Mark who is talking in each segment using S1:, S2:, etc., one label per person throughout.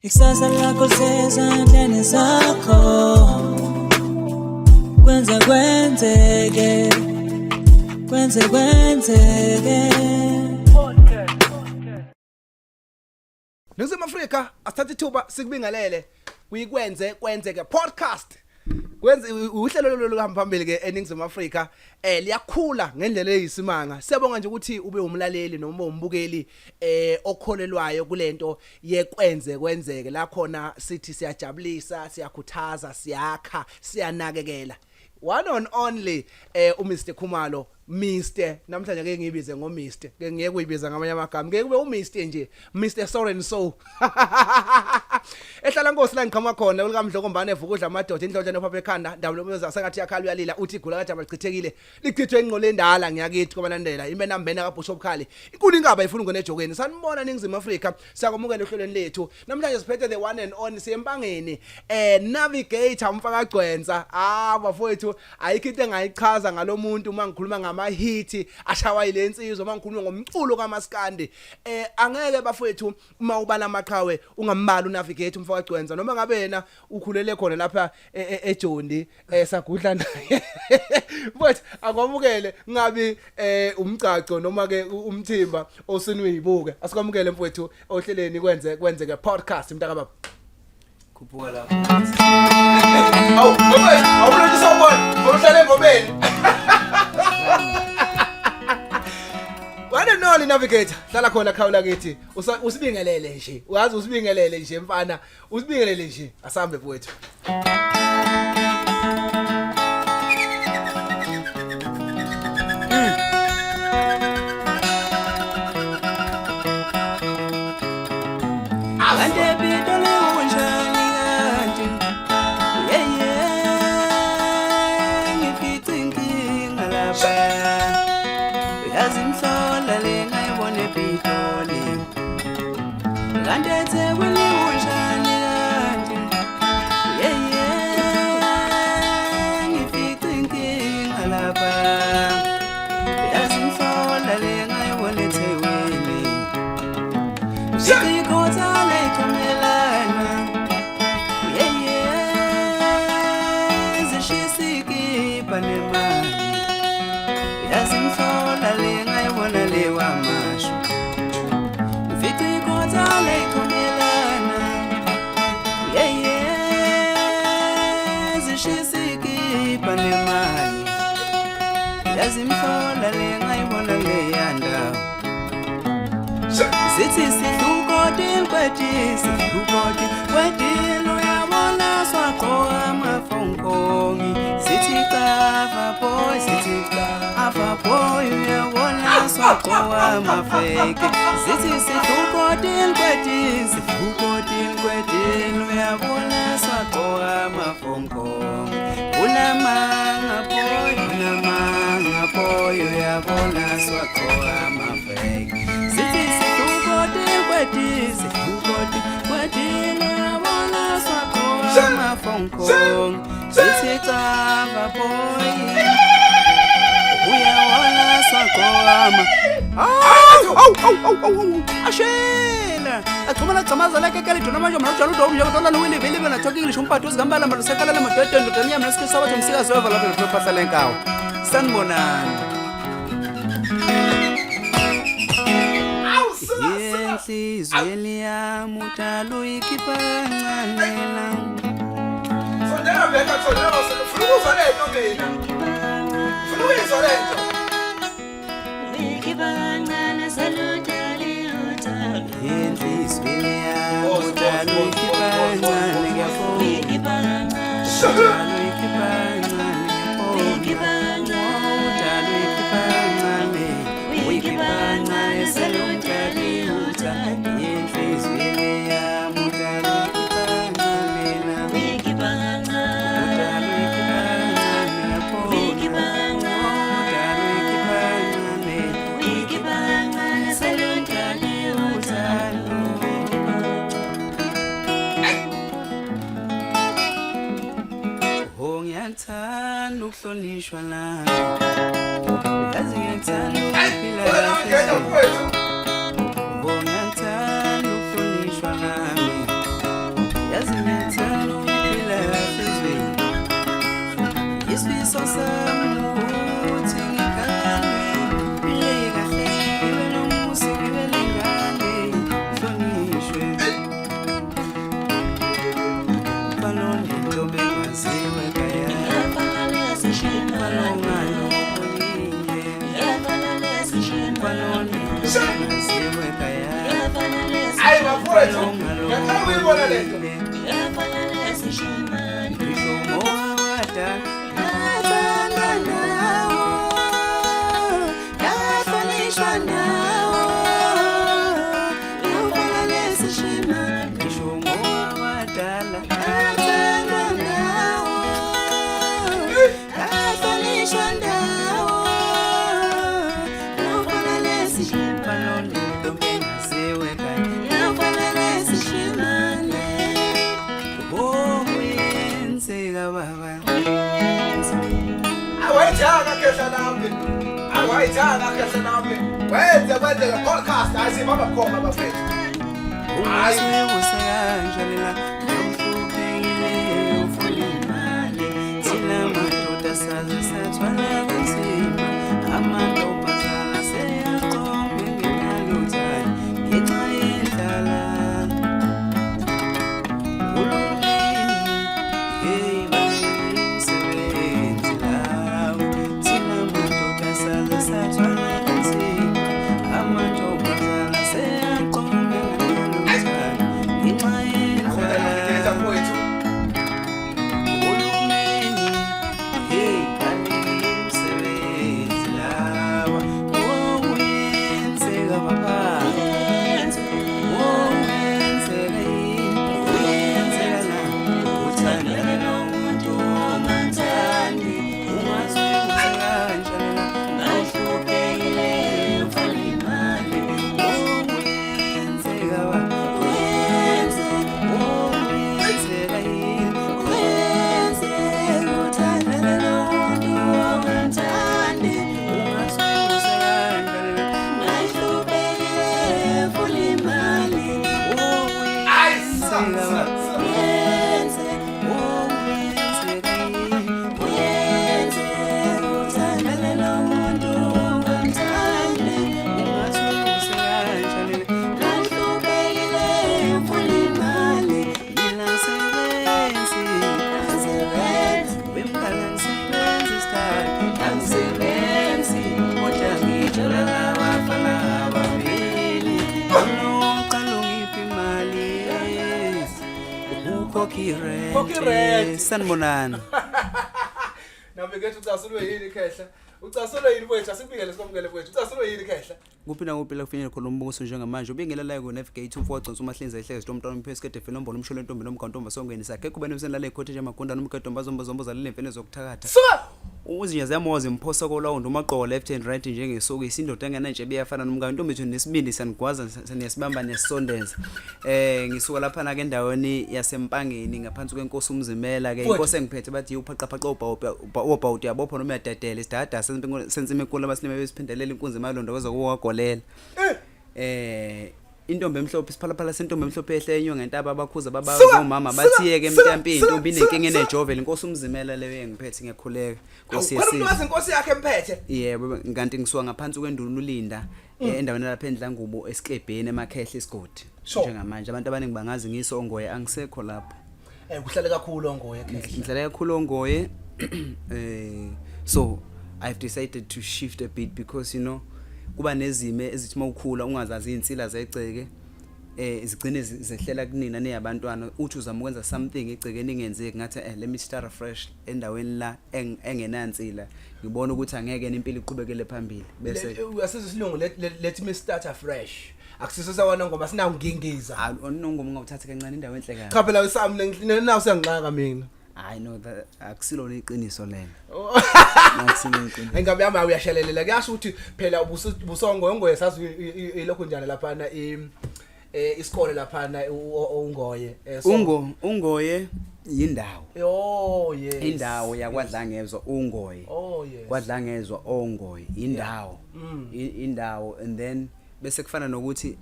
S1: Ikusasa lakho lisezandleni zakho, kwenzeke
S2: Ningizimu Afrika asithatha ithuba sikubingelele kwenzeke podcast. Kwenze uhlelo lokuhamba phambili ke eNingizimu Afrika liyakhula ngendlela eyisimanga. Siyabonga nje ukuthi ube umlaleli noma umbukeli okholelwayo kulento kwenzeke la khona sithi siyajabulisa, siyakhuthaza, siyakha, siyanakekela. One and only uMr Khumalo, Mr namhlanje ke ngibize ngoMr ke ngeke uyibiza ngamanye amagama ngeke kube uMr nje Mr Soren So ehlala Nkosi la ngiqhama khona ulikamdlokombane evukudla amadoda indlonjana ephapha ekhanda ndawo lomuza sengathi yakhala uyalila uthi igula kajaba lichithekile lichithwe ingqolo endala ngiyakithi kwabalandela imenambena kaBishop Khali inkulu ingaba ifuna ngonejokweni sanibona eNingizimu Afrika siyakwamukela ohlelweni lethu namhlanje siphethe the one and only siyempangeni navigator umfaka gcwenza bafowethu ayikho into engayichaza ngalomuntu uma ngikhuluma ngama-hit ashawa ile insizwa uma ngikhuluma ngomculo kaMaskandi angeke bafowethu uma ubala amaqhawe ungambala unavigator umfaka gcwenza noma ngabe yena ukhulele khona lapha eJondi sagudla naye but akwamukele ngabi umcaco noma ke umthimba osiniyibuke asikwamukele mfowethu ohleleni kwenzeke podcast mntaka baba
S3: Khuphuka la.
S2: Awulothi sawubona, ngohlale ngobeni. Wena noli navigator, hlala khona khawula kithi. Usibingelele nje. Uyazi usibingelele nje mfana. Usibingelele nje. Asambe mfowethu.
S3: Ashela axhumana xamaza la ke kale jona manje mara jalo dobu yakuthola lo wini vele bena talk English umphathi uzigambala mara sekala la madoda ndodana yami nesikho sabathi umsikazi weva lapha lephasa lenkawo sanibonani yenhlizweni yami utalo ikiphancalela
S2: sondela beka sondela ufuna ukuzwa lento mina ufuna ukuzwa lento
S1: ikibangana salutali utalo
S3: yenhlizweni yami utalo ikiphancalela ngiyafuna
S1: ikibangana
S3: utalo ikiphancalela utalo ikiphancalela salutali utalo yenhlizweni yami utalo ikiphancalela ngiyathanda ukuhlonishwa lami yazi ngiyathanda ukuphila kahle ngiyathanda ukuhlonishwa lami
S2: lento.
S1: Ngiyafana nesishimane
S3: ngisho moda
S1: Ngiyathandwa nawo Ngiyafalishwa nawo Ngiyafana nesishimane
S3: ngisho mowadala
S1: Ngiyathandwa nawo Ngiyafalishwa nawo Ngiyafana nesishimane
S3: panondo bengaziwe kanye
S1: Ngiyafana nesishimane
S3: okwenzeka baba
S2: Awayithanga khehla lami. Awayithanga khehla lami. Wenze podcast ayisibamba khoma bafethu. Hayi.
S3: Usekanjalela awuhluphekile ufuna imali thina madoda saze sathwala kanzima amantombazana seyaqombe ngemali yothanda ngenxa yendlala ulumeni hey bayisebenzi lawo thina madoda saze sathwala kanzima amantombazana seyaqombe ngemali yothanda ngenxa
S2: Ngithetha
S3: yendlala
S2: mfowethu.
S3: Ulumeni, hey, bayisebenzi lawa okwenzeka baba okwenzeka yini kwenzeka la uthandana nomuntu ongathandi ungaze usekanjalela awuhluphekile ufuna imali okwenzeka baba okwenzeka yini ungaze usekanjalela okwenzeka baba
S2: Kokirent.
S3: sanibonani
S2: Nabeke ucasulwe yini khehla? Ucasulwe yini mfowethu? Asikubikele sikomkele mfowethu. Ucasulwe yini khehla?
S3: kuphi na kuphi la kufanele khona umbuso njengamanje ubingela la ku navigate umfoconsa umahlinza ehlezi umntwana umphesikede fenombolo umsholo entombi nomgantomba songweni sakhe kubene usenla le court nje amagunda nomgantomba zombozomboza lele mfene zokuthakatha
S2: Suka.
S3: uzinyaza yamoza imphosa kolawundo umaqoko left and right njengesoku isindoda engananje beyafana nomgantombi ethu nesibindi sanigwaza nesibamba nesondeza ngisuka lapha na ke endaweni yasempangeni ngaphansi kwenkosi umzimela ke inkosi engiphethe bathi uphaqaphaqa obhawuti yabopha noma yadadela isidada sensime enkulu abasilime besiphindelela inkunzi emalondo kweza kuwagolela intombi emhlophe isiphalaphala sentombi emhlophe ehle enyo ngentaba abakhuza babazomama bathiyeke emntampini intombi inenkinga enejovela inkosi umzimela leyo engiphethe ngiyakhuleka
S2: Nkosi yesizwe. Inkosi yakhe emphethe.
S3: yebo kanti ngisuka ngaphansi kwenduna ulinda endaweni lapha endlangubo esiklebheni emakhehla isigodi njengamanje abantu abaningi bangazi ngisongoye angisekho lapho
S2: Kuhlale kakhulu ongoye khehla.
S3: ngidlala kakhulu ongoye so I've decided to shift a bit because you know kuba nezime ezithi mawukhula ungazazi insila zegceke izigcine zehlela kunina neyabantwana uthi uzama ukwenza something egcekeni ingenzeki ngathi let me start fresh endaweni la engenansila ngibona ukuthi angeke impilo iqhubekele phambili bese
S2: Asizisilungu let me start afresh. Akusisesawona ngoba sinangingiza.
S3: onongoma ngawuthatha kancane indawo enhle kahle
S2: Cha phela usami nawo sengixaka mina.
S3: I know that akusilona iqiniso lena
S2: Engabe yami uyashelelela kuyasho ukuthi phela ubusongoye sazi ilokho njalo lapha na isikole lapha na ungoye
S3: ungoye yindawo
S2: oh yes
S3: indawo yakwadlangezwa ungoye
S2: oh yes
S3: kwadlangezwa ongoye indawo indawo and then bese kufana nokuthi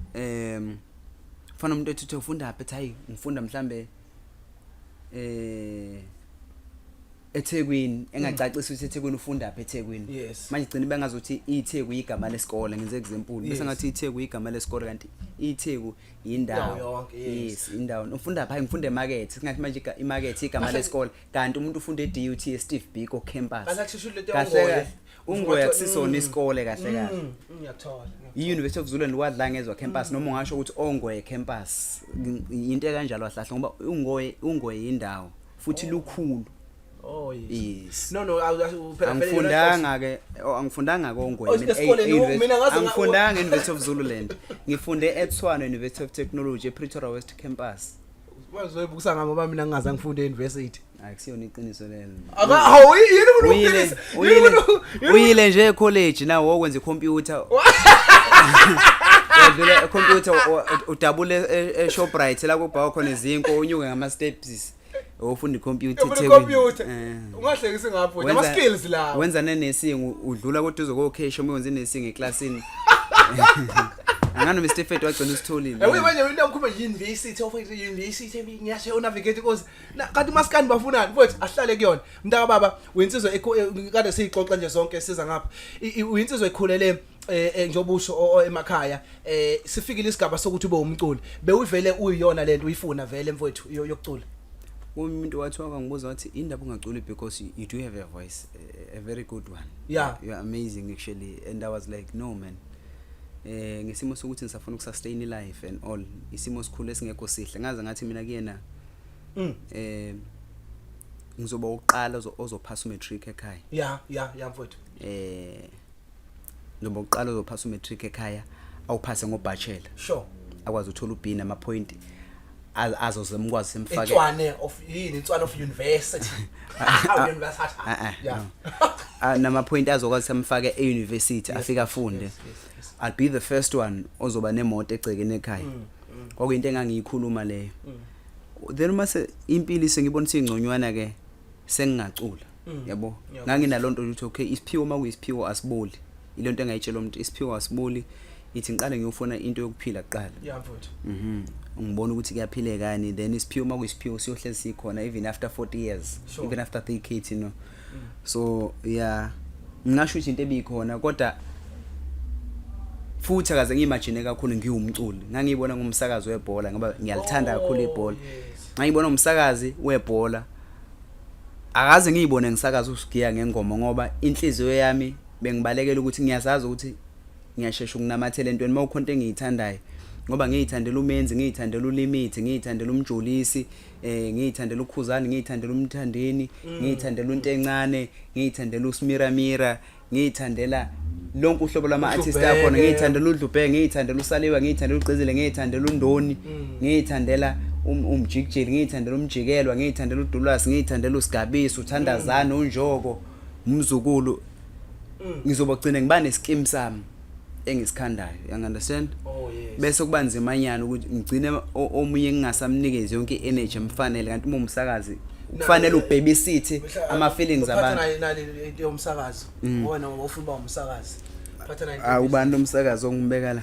S3: kufana umuntu ethi ufunda apha ethi hayi ngifunda mhlambe eThekwini engacacisa ukuthi eThekwini ufunda apha eThekwini
S2: Yes.
S3: manje gcina bengazothi iTheku igama lesikole ngenze example bese ngathi iTheku igama lesikole kanti iTheku
S2: Indawo
S3: indawo
S2: yonke, yes.
S3: indawo ufunda pha ngifunde emarket singathi manje imarket igama lesikole kanti umuntu ufunda eDUT eSteve Biko campus
S2: Kahle kushushu lento
S3: kahle ungoya akusisona isikole kahle kahle
S2: ngiyathola
S3: iUniversity of Zululand wadlangezwa campus noma ungasho ukuthi ongoye campus into kanjalo ahlahla ngoba ungoye indawo futhi lukhulu
S2: Oh yes.
S3: yes
S2: No phela
S3: angifundanga ke angifundanga kongoye
S2: Esikoleni, mina ngaze
S3: angifundanga University of Zululand ngifunde eTshwane University of Technology ePretoria West campus
S2: Wazoyibukusa ngoba mina ngingaze ngifunde euniversity.
S3: akusiyona iqiniso lelo
S2: Hawu yini
S3: uyile nje ecollege nawo wokwenza icomputer udlule ecomputer udabule eShoprite la kubhawa khona izinko unyuke ngama steps ufunda icomputer
S2: Computer. Ungahlekisi ngapho nama skills la.
S3: wenza nenesingu udlula kodwa uzokokesha uma wenza nesingu eclassini angano Mr Fed wagcina usitholile
S2: Ewe manje into ngikhuluma university of university ngiyasho navigate cause kanti maskani bafunani mfowethu ahlale kuyona mntaka baba uyinsizwe kade siyixoxa nje zonke siza ngapha uyinsizwe ekhulele njobusho emakhaya sifikile isigaba sokuthi ube umculi bewuvele uyiyona lento uyifuna vele mfowethu yokucula
S3: umuntu wathiwa ngibuza wathi indaba ungaculi because you do have a voice a very good one
S2: Yeah.
S3: you are amazing actually and I was like no man ngesimo sokuthi nisafuna ukusustain life and all isimo sikhulu esingekho sihle ngaze ngathi mina kuyena ngizoba uqala ozophasa umatric ekhaya
S2: yeah mfowethu
S3: noma uqala ozophasa umatric ekhaya awuphase ngobachelor
S2: sure
S3: akwazi uthola ubh nama point azozemkwazi semfake
S2: Etswane of university university yeah
S3: nama point azokwazi semfake euniversity afika afunde I'll be the first one ozoba nemoto egcekene ekhaya kwakuyinto engangiyikhuluma leyo then mase impilo sengibona singconywana ke sengingacula yabo nganginalonto ukuthi okay isiphiwo makuyisiphiwo asiboli ilonto engayitshela umuntu isiphiwo asiboli ithi ngiqale ngiyofuna into yokuphila kuqala
S2: yeah mfowethu
S3: ngibona ukuthi kuyaphilekani then isiphiwo makuyisiphiwo siyohlezi sikhona even after 40 years
S2: Sure.
S3: even after 3 kids you know so yeah ngingasho ukuthi into ebikhona kodwa futhi akaze ngiyimagine kakhulu ngiwumculi ngangiyibona ngumsakazi webhola ngoba ngiyalithanda kakhulu ibhola ngayibona umsakazi webhola akaze ngiyibone ngisakaza usigiya ngengoma ngoba inhliziyo yami bengibalekela ukuthi ngiyazazi ukuthi ngiyashesha ukunamathela entweni mawukhonto engiyithandayo ngoba ngiyithandela umenzi ngiyithandela uLimit ngiyithandela umjolisi ngiyithandela uKhuzani ngiyithandela umthandeni ngiyithandela uNtencane ngiyithandela uSmiramira ngiyithandela lonke uhlobo lama artists akhona ngiyithandela uDlubhe ngiyithandela uSaliwa ngiyithandela uGcizile ngiyithandela uNdoni ngiyithandela umjikijeli ngiyithandela umjikelwa ngiyithandela uDulasi ngiyithandela uSigabisi uThandazana uNjoko umzukulu ngizobagcina ngiba nescheme sami engisikhandayo you understand bese kuba nzimanyana ukuthi ngigcine omunye ngingasamnikezi yonke energy emfanele kanti uma umsakazi kufanele ubabysit ama feelings abantu
S2: into yomsakazo wona ufuna uba umsakazi
S3: phathana ubani umsakazi ongibeka la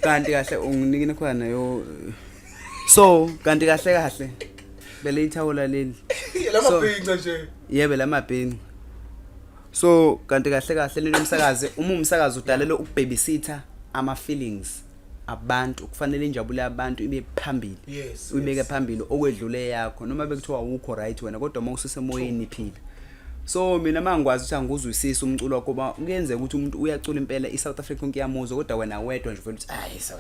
S3: kanti kahle unginikine khona yo so kanti kahle bele ithawula leli
S2: lamabhinqa nje
S3: yebe lamabhinqa so kanti kahle lelo umsakazi uma umsakazi udalela ukubabysitter ama feelings abantu kufanele injabulo yabantu ibe phambili uyibeke phambili okwedlule yakho noma bekuthiwa awukho right wena kodwa uma ususemoyeni iphila so mina mangikwazi ukuthi anguzwisisa umculo wakho ba kuyenzeka ukuthi umuntu uyacula impela iSouth Africa konke yamuzo kodwa wena wedwa nje ufela ukuthi hayi so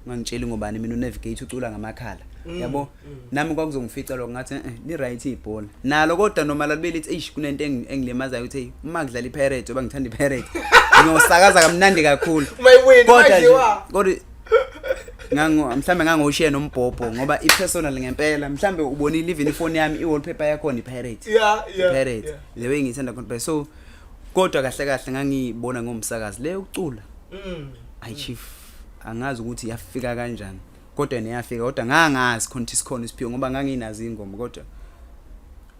S3: ngangitshela ngobani mina unavigate ucula ngamakhala yabo nami kwakuzongifica lo ngathi li right ibhola nalo kodwa noma lalibeli lithi kunento engilemazayo ukuthi uma kudlala iPirate oba ngithanda iPirate ngiyosakaza kamnandi kakhulu kodwa mhlambe ngangoshiya nombhobho ngoba ipersonal ngempela mhlambe ubonile even ifone yami iwallpaper yakho ni Pirate Pirate the way ngithanda khona so kodwa kahle ngangibona ngomsakazi le ucula ay chief angazi ukuthi yafika kanjani kodwa niyafika kodwa ngangazi khona isikhona isiphiwo ngoba nganginazi ingoma kodwa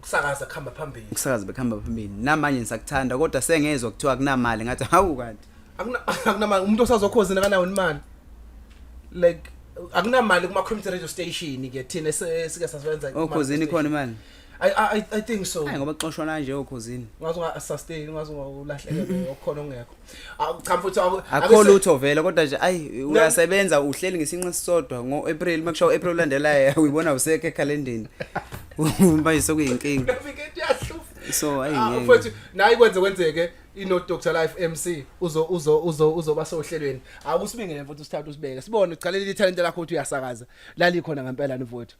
S2: kusakaza khamba phambili
S3: kusakaza bekhamba phambili namanje nisakuthanda kodwa sengezwe kuthiwa kunamali ngathi hawu kanti
S2: akunamali umuntu osazokhoza nakanawo imali like akunamali kuma community radio station ke thina sike sasebenza
S3: okhozini khona imali
S2: I think so.
S3: Hayi ngoba xoshwana nje okhosini.
S2: Ngazi unga sustain, ngazi ungulahleke okukhona ongekho. Cha futhi
S3: Akho lutho vele kodwa nje uyasebenza uhleli ngesinqe sisodwa ngoApril makushawo April ulandelayo uyibona usekho ekhalendeni. Manje sokuyinkinga.
S2: Navigate yahlufa.
S3: So ayingeke.
S2: Futhi nayi kwenzeke ino Dr Life MC uzoba sohlelweni. Akusibingele mfowethu usithatha usibeke. Sibone ucalele italent lakho uthi uyasakaza. Lali khona ngempela mfowethu.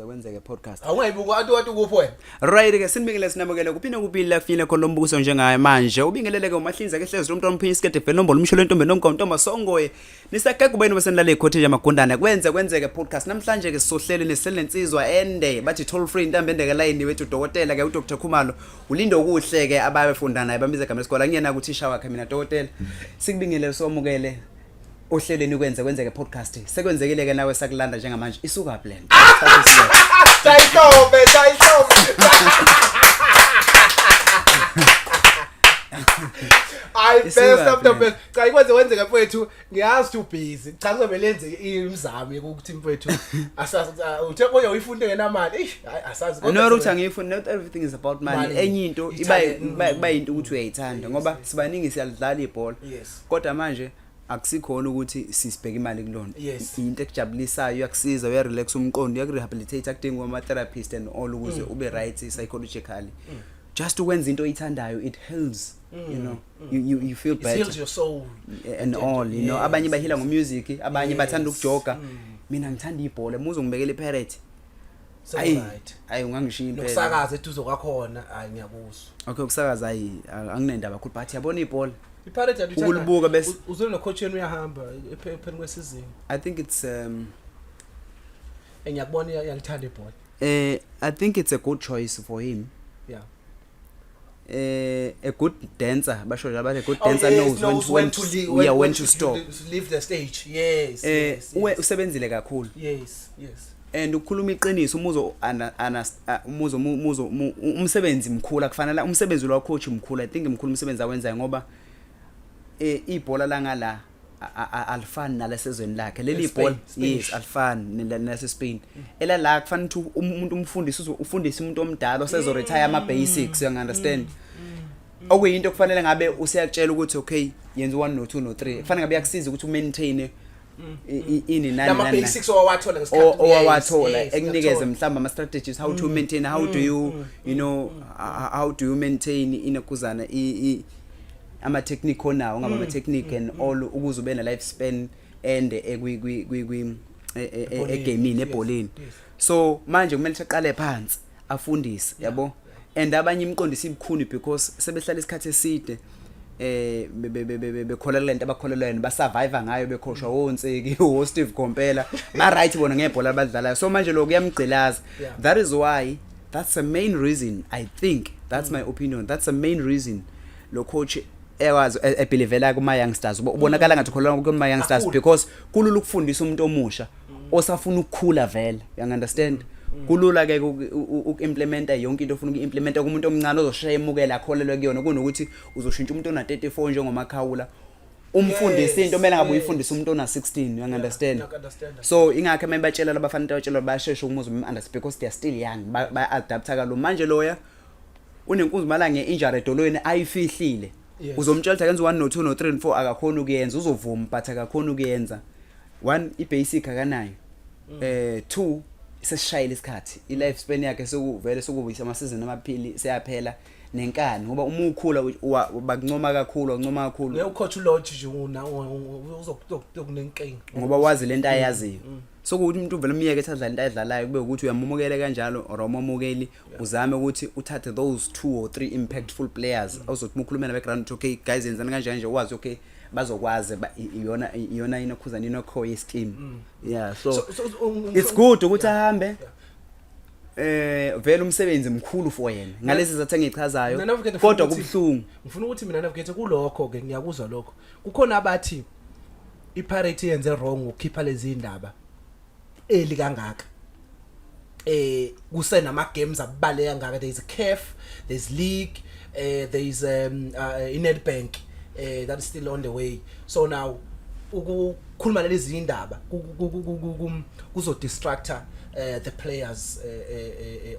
S3: Kwenzeke podcast.
S2: Awungayibuka athi kuphi wena?
S3: Right ke sinibingelele sinabukele kuphinde kubili la kufile khona lombukiso njengaye manje. Ubingeleleke umahlinza ke hlezi lo mntwana umphinya isikede vele nombolo umsholo entombe nomntomba songoye. Nisakeke kubeni besenilale ikhothe amagundane kwenzeke podcast namhlanje ke sisohlele neselensizwa ende bathi toll free intambe endeke line wethu dokotela ke uDr Khumalo ulindo okuhle ke abafunda naye bamize igama lesikole ngiyena ukuthisha wakhe mina dokotela. Sikubingelele somukele ohleleni kwenzeke podcast sekwenzekile ke nawe sakulanda njengamanje isuka plan
S2: Tayitobe I best up the best cha kwenzeke mfowethu ngiyazi ukuthi busy cha kuzobelenze imizamo ukuthi mfowethu asazi uthe koyo uyifunde ngenamali asazi
S3: kodwa no Ruth angifuni not everything is about money enye into iba into ukuthi uyayithanda ngoba sibaningi siyadlala ibhola kodwa manje akusikhona ukuthi sisibheka imali kulona into ekujabulisayo yakusiza uya relax umqondo yakurehabilitate akudinga ama therapist and all ukuze ube right psychologically just ukwenza into oyithandayo it helps you know you feel better
S2: it heals your soul
S3: and all you know abanye bahila ngomusic abanye bathanda ukujoga mina ngithanda ibhola muzo ngibekele iPirate
S2: so right
S3: ayi ungangishiya impela
S2: nokusakaza eduzo kwakhona hayi ngiyakuzwa
S3: okay ukusakaza ayi anginendaba kakhulu but yabona ibhola
S2: iPirate yaduthanda
S3: ukulibuka bese
S2: uzwe no coach yenu uyahamba epheni kwesizini
S3: I think it's
S2: engiyakubona yalithanda ibhola
S3: I think it's a good choice for him
S2: yeah
S3: a good dancer basho nje abathi good dancer knows when to stop
S2: leave the stage yes
S3: usebenzile kakhulu
S2: yes
S3: and ukukhuluma iqiniso umsebenzi mkhulu akufanele umsebenzi lo coach mkhulu I think mkhulu umsebenzi awenzayo ngoba ibhola la ngala alifani nalesezweni lakhe leli ibhola yes alifani nase Spain ela la kufanele ukuthi umuntu umfundisi ufundise umuntu omdala osezo retire ama basics you understand okuyinto kufanele ngabe usiyatshela ukuthi okay yenza 1 no 2 no 3 kufanele ngabe yakusiza ukuthi umaintain ini nani
S2: nama basics owathola ngesikhathi
S3: owathola ekunikeze mhlamba ama strategies how to maintain how do you know how do you maintain inekuzana ama technique onawo ngaba ama technique and all ukuze ube na lifespan ende egaming ebholeni so manje kumele siqale phansi afundise yabo and abanye imqondisi ibukhuni because sebehlala isikhathi eside bekholela lento abakholelweni ba survive ngayo bekhoshwa wonseki wo Steve Kompela ba right bona ngebhola abadlalayo so manje lo kuyamgcilaza that is why that's the main reason I think that's my opinion that's the main reason lo coach ekwazi ebelivela kuma youngsters ubonakala ngathi ukholelwa kuma youngsters because kulula ukufundisa umuntu omusha osafuna ukukhula vele you understand kulula ke ukuimplementa yonke into ofuna ukuimplementa kumuntu omncane ozoshaya emukela akholelwe kuyona kunokuthi uzoshintsha umuntu ona 34 njengomakhawula umfundisi into kumele ngabe uyifundisa umuntu ona 16 you understand so ingakho mayibatshela labafanele batshela bayashesha ukumuza understand because they are still young ba adapta kalo manje loya unenkunzi mala ngeinjury edolweni ayifihlile uzomtshela ukuthi akenza 1 no 2 no 3 no 4 akakhona ukuyenza uzovuma but akakhona ukuyenza 1 ibasic akanayo 2 sesishayile isikhathi ilife span yakhe sokuvele sokubuyisa ama season amaphili seyaphela nenkani ngoba uma ukhula bakuncoma kakhulu uncoma kakhulu
S2: ucoach uLodge nje uzokunenkinga
S3: ngoba wazi lento ayaziyo sokuthi umuntu uvela umiyeke ethandla lento ayidlalayo kube ukuthi uyamumukele kanjalo or awumukeli uzame ukuthi uthathe those 2 or 3 impactful players ozothi ukhulumela background okay guys yenzani kanjani nje wazi okay bazokwazi iyona inokhuzana inokho yescheme yeah so it's good ukuthi ahambe vele umsebenzi mkhulu for yena ngalezi zathe ngichazayo kodwa kubhlungu
S2: ngifuna ukuthi mina navigate kulokho ke ngiyakuzwa lokho kukhona abathi iPirate yenze wrong ukukhipha lezi indaba eli kangaka kusenama games abaleka kangaka there is a CAF there is league there is Nedbank that is still on the way so now ukukhuluma lezi indaba kuzo distractor the players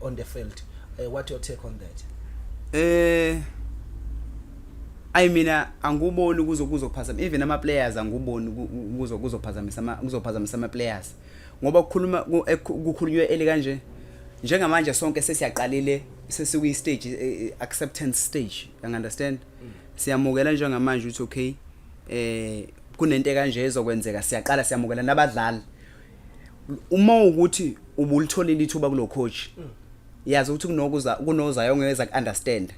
S2: on the field What your take on that?
S3: I mean anguboni kuzophazamisa even ama players anguboni kuzophazamisa ama players ngoba kukhulunywe ele kanje njengamanje sonke sesiyaqalile sesiku stage acceptance stage you understand siyamukela njengamanje uthi okay kunento kanje ezokwenzeka siyaqala siyamukela nabadlali uma ukuthi ubulitholile ithuba kulo coach yazi ukuthi kunozayo ongeza understand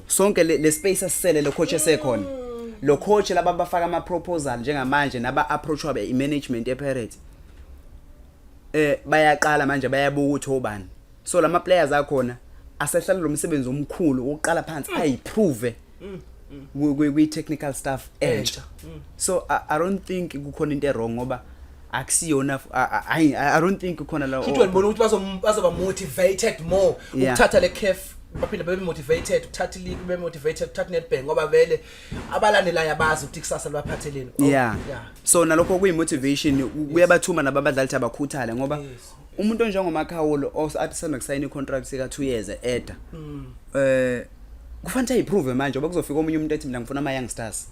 S3: sonke le space asisele lo coach esekhona lo coach laba bafaka ama proposal njengamanje naba approachwa be management ePirates bayaqala manje bayabuka ukuthi obani so lama players akhona asehlala lo msebenzi omkhulu oqala phansi ayiprove we technical staff entsha so I don't think kukhona into wrong ngoba akusiyona I don't think kukhona la
S2: Kithi wena ukuthi bazoba motivated more ukuthatha le CAF baphinde babe motivated ukuthatha league babe motivated ukuthatha netball ngoba vele abalandelayo abazi ukuthi kusasa libaphatheleni
S3: yeah so nalokho kuyi motivation kuyabathuma nabadlali abakhuthale ngoba umuntu onjengoMakhawulo osasanda kusayina icontract sika 2 years eda kufanele ayiprove manje ngoba kuzofika omunye umuntu ethi mina ngifuna ama young stars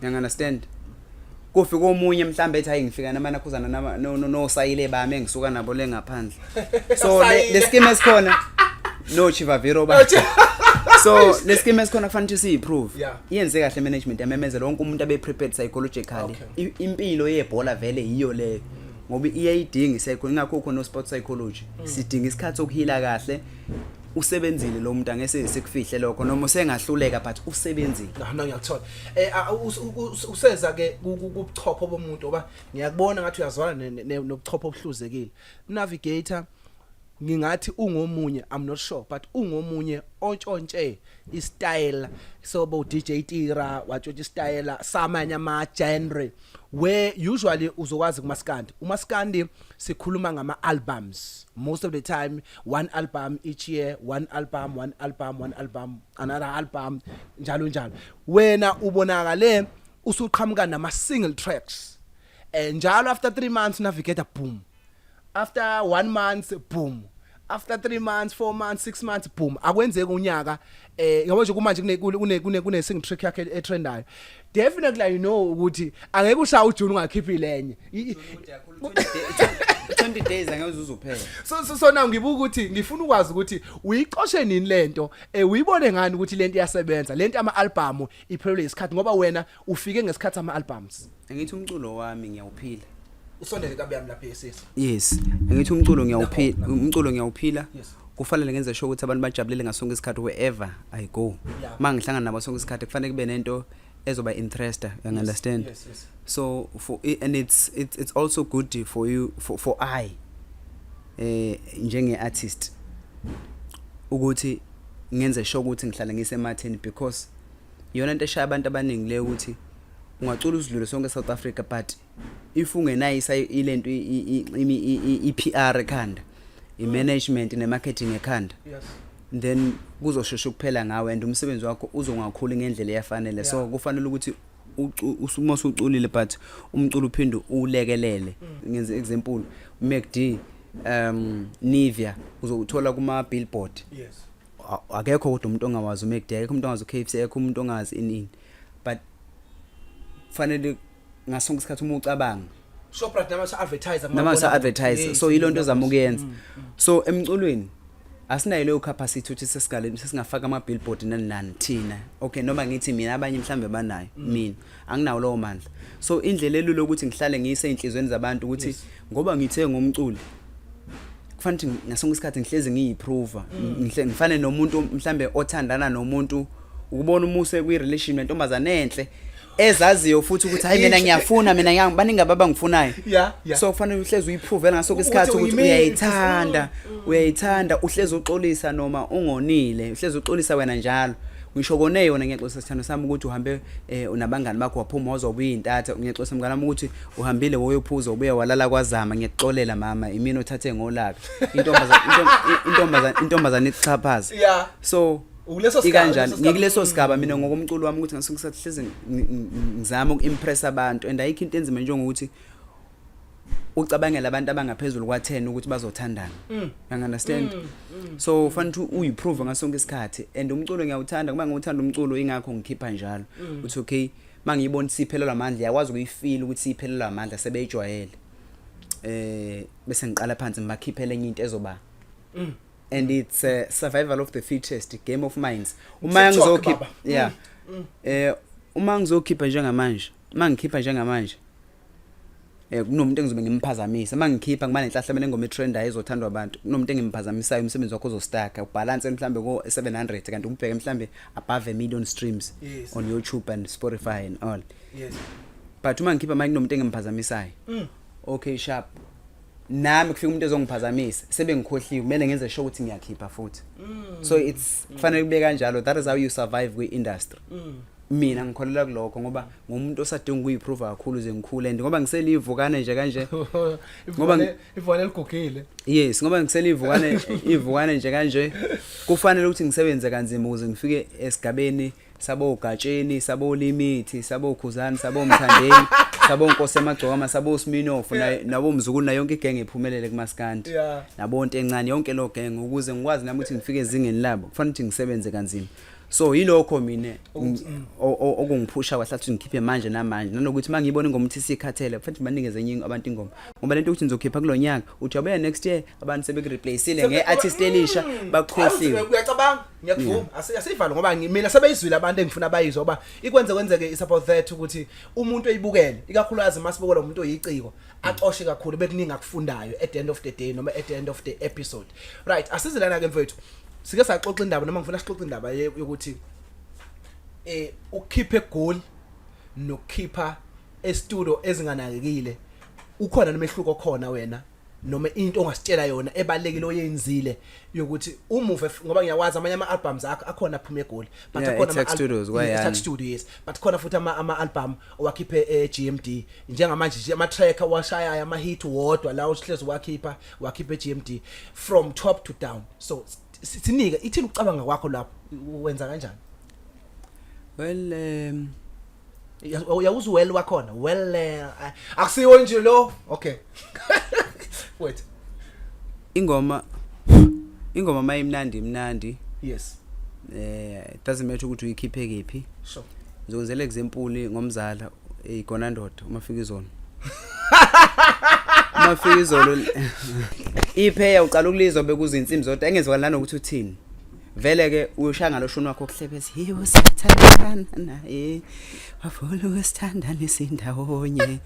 S3: you understand kufika omunye mhlambe ethi hayi ngifika namanakhuzana no sayile bami engisuka nabo lengaphandle so le scheme esikhona no Chivaviro ba so le scheme esikhona kufanele siyiprove iyenze kahle management yamemezela wonke umuntu abe prepared psychologically impilo yebhola vele yiyo le ngoba iyayidinga isekho ingakho khona no sport psychology sidinga isikhathi sokuhila kahle usebenzile lo muntu angese sekufihle lokho noma usengahluleka but usebenzile
S2: no ngiyakuthola useza ke kubuchopho bomuntu oba ngiyakubona ngathi uyazwana nobuchopho obuhluzekile navigator ngingathi ungomunye I'm not sure but ungomunye ontshontshe istyle sobo DJ Tira watshontshe istyle samanya ama genre where usually uzokwazi kumaskandi umaskandi sikhuluma ngama albums most of the time one album each year one album another album njalo wena ubonakale usuqhamuka nama single tracks njalo after 3 months navigator boom after 1 month boom after 3 months 4 months 6 months boom akwenzeka unyaka ngoba nje kumanje kune single track yakhe etrendayo definitely you know ukuthi angeke ushaya uJune ungakhiphi lenye
S3: 20 days angeke uzuphela
S2: so now ngibuka ukuthi ngifuna ukwazi ukuthi uyiqoshe nini lento uyibone ngani ukuthi lento iyasebenza lento ama album iphelele isikhathi ngoba wena ufike ngesikhathi ama albums
S3: ngithi umculo wami ngiyawuphila
S2: usondele kabe yami lapha esisi
S3: yes ngithi umculo ngiyawuphila kufanele ngenze sure ukuthi abantu bajabulele ngasonke isikhathi wherever I go mangihlangana nabo sonke isikhathi kufanele kube nento ezoba interester you understand
S2: yes.
S3: So for and it's also good for you for I njenge artist ukuthi ngenze sure ukuthi ngihlala ngisematheni because yona into eshaya abantu abaningi le ukuthi ungacula usidlule sonke South Africa but if ungenayisa ilento iPR ekhanda imanagement nemarketing ekhanda
S2: yes
S3: then kuzosheshe kuphela ngawe and umsebenzi wakho uzongakhuli ngendlela eyafanele so kufanele ukuthi usumosa uculile but umculo uphinde ulekelele ngenze example McD Nivea uzothola kuma billboard
S2: yes
S3: akekho kodwa umuntu ongawazi uMcD akekho umuntu ongazi uKFC akekho umuntu ongazi inini but fanele ngasonke isikhathi uma ucabanga
S2: Shoprite
S3: nama advertiser so yilonto zamukuyenza so emculweni asinayo leyo capacity ukuthi sesingafaka ama billboard nani thina okay noma ngithi mina abanye mhlambe banayo mina anginawo lowo mandla so indlela elula ukuthi ngihlale ngiyise inhlizweni zabantu ukuthi ngoba ngithe ngomculo kufanele ngasonke isikhathi ngihlezi ngiyiprove ngifane nomuntu mhlambe othandana nomuntu ukubona umuse kwi relation nentombazane enhle ezaziyo futhi ukuthi hayi mina ngiyafuna mina baningi ababa ngifunayo so kufanele uhlezi uyiprove ngaso kwesikhathi ukuthi uyayithanda uhlezi uxolisa noma ungonile uhlezi uxolisa wena njalo ngisho kone yona ngiyaxolisa sithando sami ukuthi uhambe unabangani bakho waphuma wazobuya intatha ngiyaxolisa mngana wami ukuthi uhambile woyophuza ubuya walala kwazama ngiyaxolela mama imini othathe ngolaka intombazana ichaphaza so ikanjani ngikuleso sigaba mina ngokomculo wami ukuthi ngasonke isikhathi hleze ngizama ukuimpress abantu and ayikho into enzima njengokuthi ucabangela abantu abangaphezulu kwa10 ukuthi bazothandana you understand so fanele uyiprove ngasonke isikhathi and umculo ngiyawuthanda kuba ngiyuthanda umculo ingakho ngikhipha njalo uthi okay mangiyibona siphelelwa amandla yakwazi ukuyifeel ukuthi siphelelwa amandla sebeyijwayele bese ngiqala phansi ngibakhiphele enye into ezoba and it's survival of the fittest, game of minds. Uma ngizokhipha uma ngizokhipha njengamanje mangikhipha njengamanje kunomuntu engizobe ngimphazamisa mangikhipha ngibane enhlahla engoma trend ayizothandwa abantu kunomuntu engimphazamisayo umsebenzi wakho uzostaka ubalance mhlambe ko 700 kanti ubheke mhlambe above 1 million streams on YouTube and Spotify and all but uma ngikhipha manje kunomuntu engimphazamisayo okay sharp nami kufika umuntu ezongiphazamisa sebe ngikhohliwe kumele ngenze sure ukuthi ngiyakhipha futhi so it's kufanele kube kanjalo. That is how you survive kwi industry. Mina ngikholela kulokho ngoba ngumuntu osadinga ukuyiprove kakhulu ze ngikhule and ngoba ngiselivukane nje kanje
S2: ngoba ivukane ligugile
S3: yes ngoba ngiselivukane ivukane nje kanje kufanele ukuthi ngisebenze kanzima ukuze ngifike esigabeni sabo gatsheni sabo limit sabo khuzani sabo mthandeni sabo Nkosi Emagcokama sabo Sminoff nabo Mzukulu na yonke igenge iphumelele kuMaskandi nabonke encane yonke lo genge ukuze ngikwazi nami ukuthi ngifike ezingeni labo kufanele ukuthi ngisebenze kanzima. So yilokho mina okungiphusha kwahlathi ngikhiphe manje namanje nanokuthi mangiyibona ingoma ukuthi sikhathele kufanele banikeze enye abantu ingoma ngoba lento ukuthi ngizokhipha kulonyaka uthi yabuya next year abantu sebereplaceile ngeartist elisha bakhohliwe.
S2: Uyacabanga ngiyakuvuma asiyivalo ngoba mina sebeyizwile abantu engifuna bayizwe ngoba kwenzeke isupport that ukuthi umuntu oyibukele ikakhulukazi masibukela umuntu oyiciko axoshe kakhulu bekuningi akufundayo at the end of the day noma at the end of the episode. Right, asizilana ke mfethu sike saxoxa indaba noma ngifuna sixoxe indaba yokuthi ukhiphe goal nokukhipha e-studio ezinganakekile ukhona nomehluko khona wena noma into ongasitshela yona ebalekile oyenzile yokuthi umuve ngoba ngiyawazi amanye ama albums akho akhona phuma eGoli but akhona ama studios kwayani studios but khona futhi ama album owakhiphe eGMD njengamanje ama track washaya ama hit wodwa la usihlezi wakhipha eGMD from top to down. So sinike ithini ucabanga kwakho lapho wenza kanjani?
S3: Well
S2: uyawuza well wakhona akusiyo nje lo okay wait ingoma mayimnandi yes it doesn't matter ukuthi uyikhiphe kephi sure ngizozela example ngomzala igona ndoda umafika izolo umafika izolo ipheya uqala ukulizwa bekuza insimbi zodwa engezwakala ukuthi uthini vele ke uyoshanga lo shoni wakho okuhlebeza yiwo sathandana naye wafuna ukusithandana isindawonye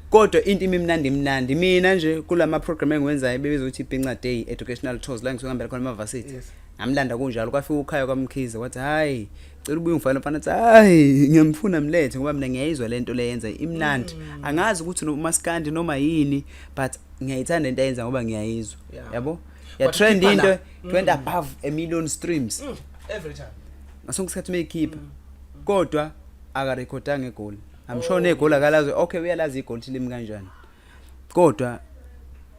S2: kodwa into imnandi mina nje kulama program engiwenzayo bebezothi Ibhinqa Day educational tours la ngizohambela khona eMavasithi ngamlanda kunjalo kwafika ukhaya kwaMkhize wathi hayi cela ubuye ngifana mfana athi hayi ngiyamfuna mlethe ngoba mina ngiyayizwa lento leyenza imnandi angazi ukuthi noMaskandi noma yini but ngiyayithanda into ayenza ngoba ngiyayizwa yabo ya trend into went above 1 million streams every time
S3: ngasonke isikhathi meyikhipha kodwa akarekhodanga eGoli. I'm sure neGoli akalazi okay uyalazi iGoli limi kanjani kodwa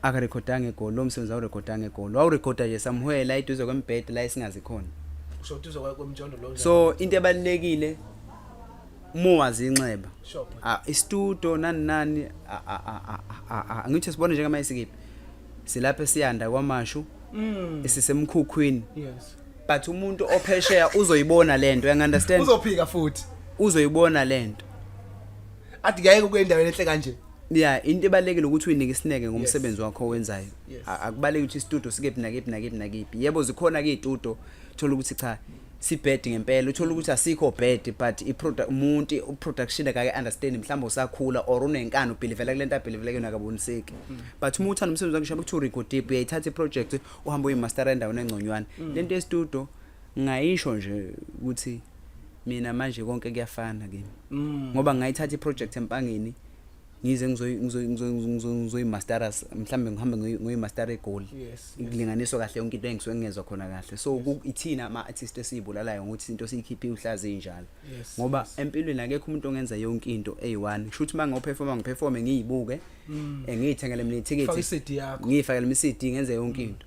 S3: akarekhodanga eGoli lo msebenzi awurekhodanga eGoli wawurekhoda nje somewhere la iduze kwembhede la isingazi khona
S2: so duze kwemjondo lo
S3: so into ebalekile muwazi inxeba istudio nani angithi sibone njengama isikiphi silapha siyanda kwamashu isisemkhukhwini
S2: yes
S3: but umuntu ophesheya uzoyibona lento you understand
S2: uzophika futhi
S3: uzoyibona lento
S2: athi ngeke kwendaweni enhle kanje
S3: into ebalekile ukuthi uyinike isineke ngomsebenzi wakho owenzayo akubaleki ukuthi istudio sikephi nakephi yebo zikhona ke istudio thola ukuthi cha sibhedi ngempela uthola ukuthi asikho bed but umuntu uproduction akake understand mhlawumbe usakhula or unenkani ubhilivela kulento abhilivela kuyona akaboniseki but uma uthanda umsebenzi wakho ngisho ukuthi urecord deep uyayithatha iproject uhamba uyimaster endaweni engconywana lento yestudio ngayisho nje ukuthi mina manje konke kuyafana kimi ngoba ngayithatha iproject empangeni ngize ngizoyimaster mhlambe ngihambe ngoyimaster eGoli ikulinganiswa kahle yonke into engisuke ngezwe khona kahle so ithina ama artists esibulalayo ukuthi into siyikhiphe uhlaze injalo ngoba empilweni akekho umuntu ongenza yonke into eyi1 kusho ukuthi mangiperforme ngiyibuke ngiyithengele mina iTicket ngiyifakele iCD ngenze yonke into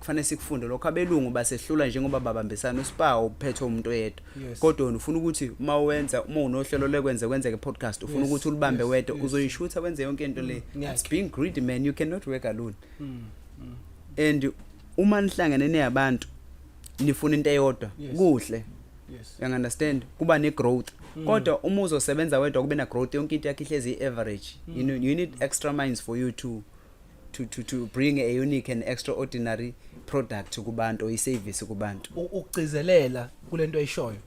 S3: kufanele sikufunde lokho abelungu basehlula njengoba babambisana uSpaw uphethe umuntu oyedwa
S2: Yes.
S3: kodwa ufuna ukuthi uma unohlelo kwenzeke podcast ufuna
S2: Yes,
S3: ukuthi ulibambe
S2: yes,
S3: wedwa
S2: yes.
S3: uzoyishutha wenze yonke into le
S2: ngiyakhe.
S3: it's being greedy man you cannot work alone and uma nihlangene neyabantu nifuna into eyodwa
S2: Yes.
S3: kuhle
S2: Yes.
S3: you understand kuba ne growth kodwa uma uzosebenza wedwa kube na growth yonke into yakhe ihlezi average you know you need extra minds for you to bring a unique and extraordinary product kubantu or service kubantu
S2: Ukugcizelela kulento ayishoyo.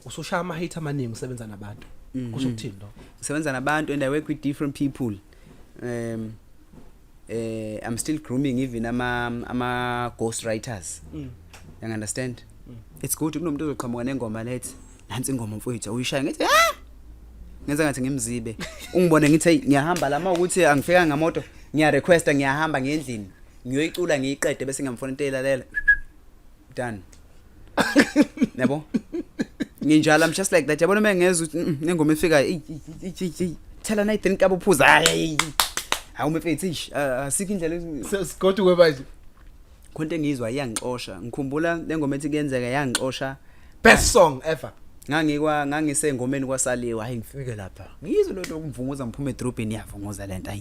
S2: Usushaya ama hate amaningi usebenza nabantu. Kusho ukuthini lo?
S3: usebenza nabantu and I work with different people I'm still grooming even ama ghost writers you understand it's good kunomuntu ozoqhamuka nengoma lethi nansi ingoma mfowethu uyishaya ngithi ngenza ngathi ngimzibe ungibone ngithi hey ngiyahamba lama ukuthi angifika ngamoto ngiya requesta ngiyahamba ngendlini ngiyoyicula ngiyiqede bese ngiyamfona into elalela done yabo nginjala I'm just like that yabona mengeza ukuthi nengoma ifika thala na idrink abuphuza hayi awumfethi asikho indlela
S2: Sigodu kwebanje.
S3: konke engizwa iyangixosha ngikhumbula lengoma ethi kuyenzeka yangixosha
S2: Best song ever.
S3: ngangisengomeni kwasaliwa hayi ngifike lapha ngizwe lo kumvunguza ngiphume edrobheni yavunguza lento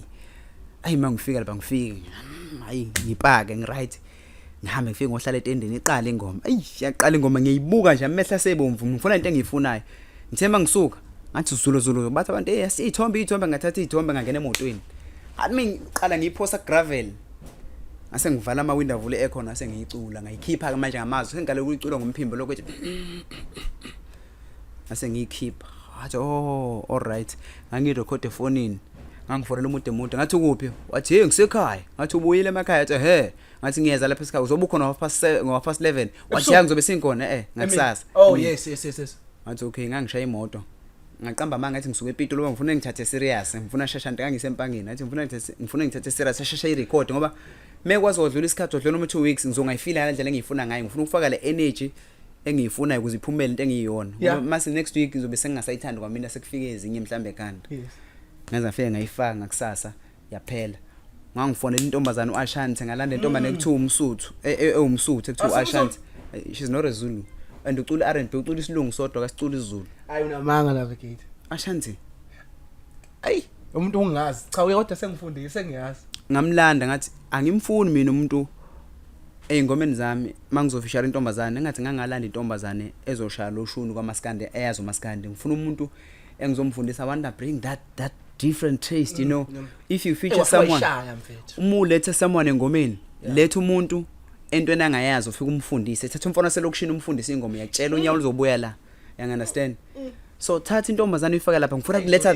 S3: ayi mangifika lapha ngifike hayi ngipake ngiright ngihambe ngifike ngohlala etendeni iqala ingoma yaqala ingoma ngiyibuka nje amehla sebomvu ngifuna into engiyifunayo ngithemba ngisuka ngathi zulu bathi abantu ithombe ngathatha ithombe ngangena emotweni athi ngiqala ngiyiphosa gravel ase ngivala ama window avule aircon ase ngiyicula ngayikhipha manje ngamazwi sengikale ukuyicula ngomphimbo lokho ase ngiyikhipha athi all right ngangirecord efonini ngangifonela umuntu ngathi ukuphi wathi hey ngisekhaya ngathi ubuyile emakhaya athi he ngathi ngiyeza lapha esekhaya uzoba khona ngo half 11 wathi yangizobe sinkhona ngakusasa
S2: Oh yes.
S3: ngathi okay ngangishaya imoto ngaqamba manga ngathi ngisuke ePitoli ngifuna ngithathe serious ngifuna shashanta ngangisempangeni ngathi ngifuna ngithathe serious shasha i-record ngoba mekwazi odlula isikhathi odlula uma 2 weeks ngizongayifila ngale ndlela engiyifuna ngayo ngifuna ukufaka le energy engiyifuna ukuze iphumele into engiyiyona ngoba mase next week ngizobe sengingasayithanda kwamina sekufike ezinye mhlambe ekhanda
S2: Yes.
S3: ngaze fike ngayifaka ngakusasa yaphela ngangifonela intombazana uAshanti ngalanda intombazane ekuthiwa umsuthu umsuthu ekuthiwa uAshanti she's not a Zulu and ucula R&B ucula isilungu sodwa kasicula isiZulu
S2: Ayi unamanga navigate.
S3: Ashanti
S2: Ayi umuntu ungazi cha kodwa sengifundile sengiyazi.
S3: ngamlanda ngathi angimfuni mina umuntu eyingomeni zami mangizofishara intombazane ngathi ngangalanda intombazane ezoshaya loshunu kwaMaskandi eyazo uMaskandi ngifuna umuntu engizomfundisa wanda bring that different taste you know if you feature someone umulethe someone engomeni letha umuntu entweni angayazi ufika umfundise thatha umfana selokishini umfundise ingoma yakutshela unyawo lizobuya la you understand so thatha intombazane uyifaka lapha ngifuna kuletha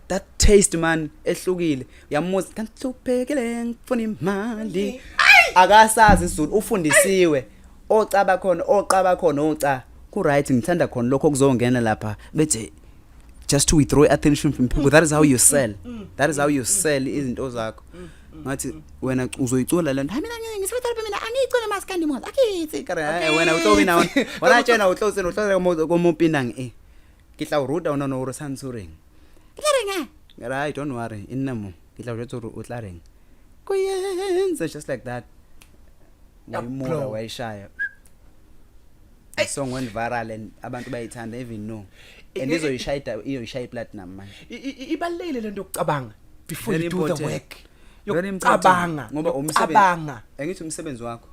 S3: that taste man ehlukile uyamuza kanti hluphekele ngifuna imali akasazi isiZulu ufundisiwe ocaba khona oqaba khona oca ku right ngithanda khona lokho kuzongena lapha bethe just to withdraw attention from people that is how you sell izinto zakho ngathi wena uzoyicula lento mina ngisifetha mina angicule Maskandi mona akithi kare wena utlobi nawo wena tshena utlose komompinang kitla uruta ona no rosansuring kitlareng right don't worry innamo kitla ujetso utlareng kuyenza just like that ngimura wayishaya the song went viral and abantu bayithanda even no and izoyishaya platinum manje
S2: ibalekile lento yokucabanga before you do the work.
S3: Very
S2: Yokucabanga
S3: ngoba
S2: umsebenzi
S3: engithi umsebenzi wakho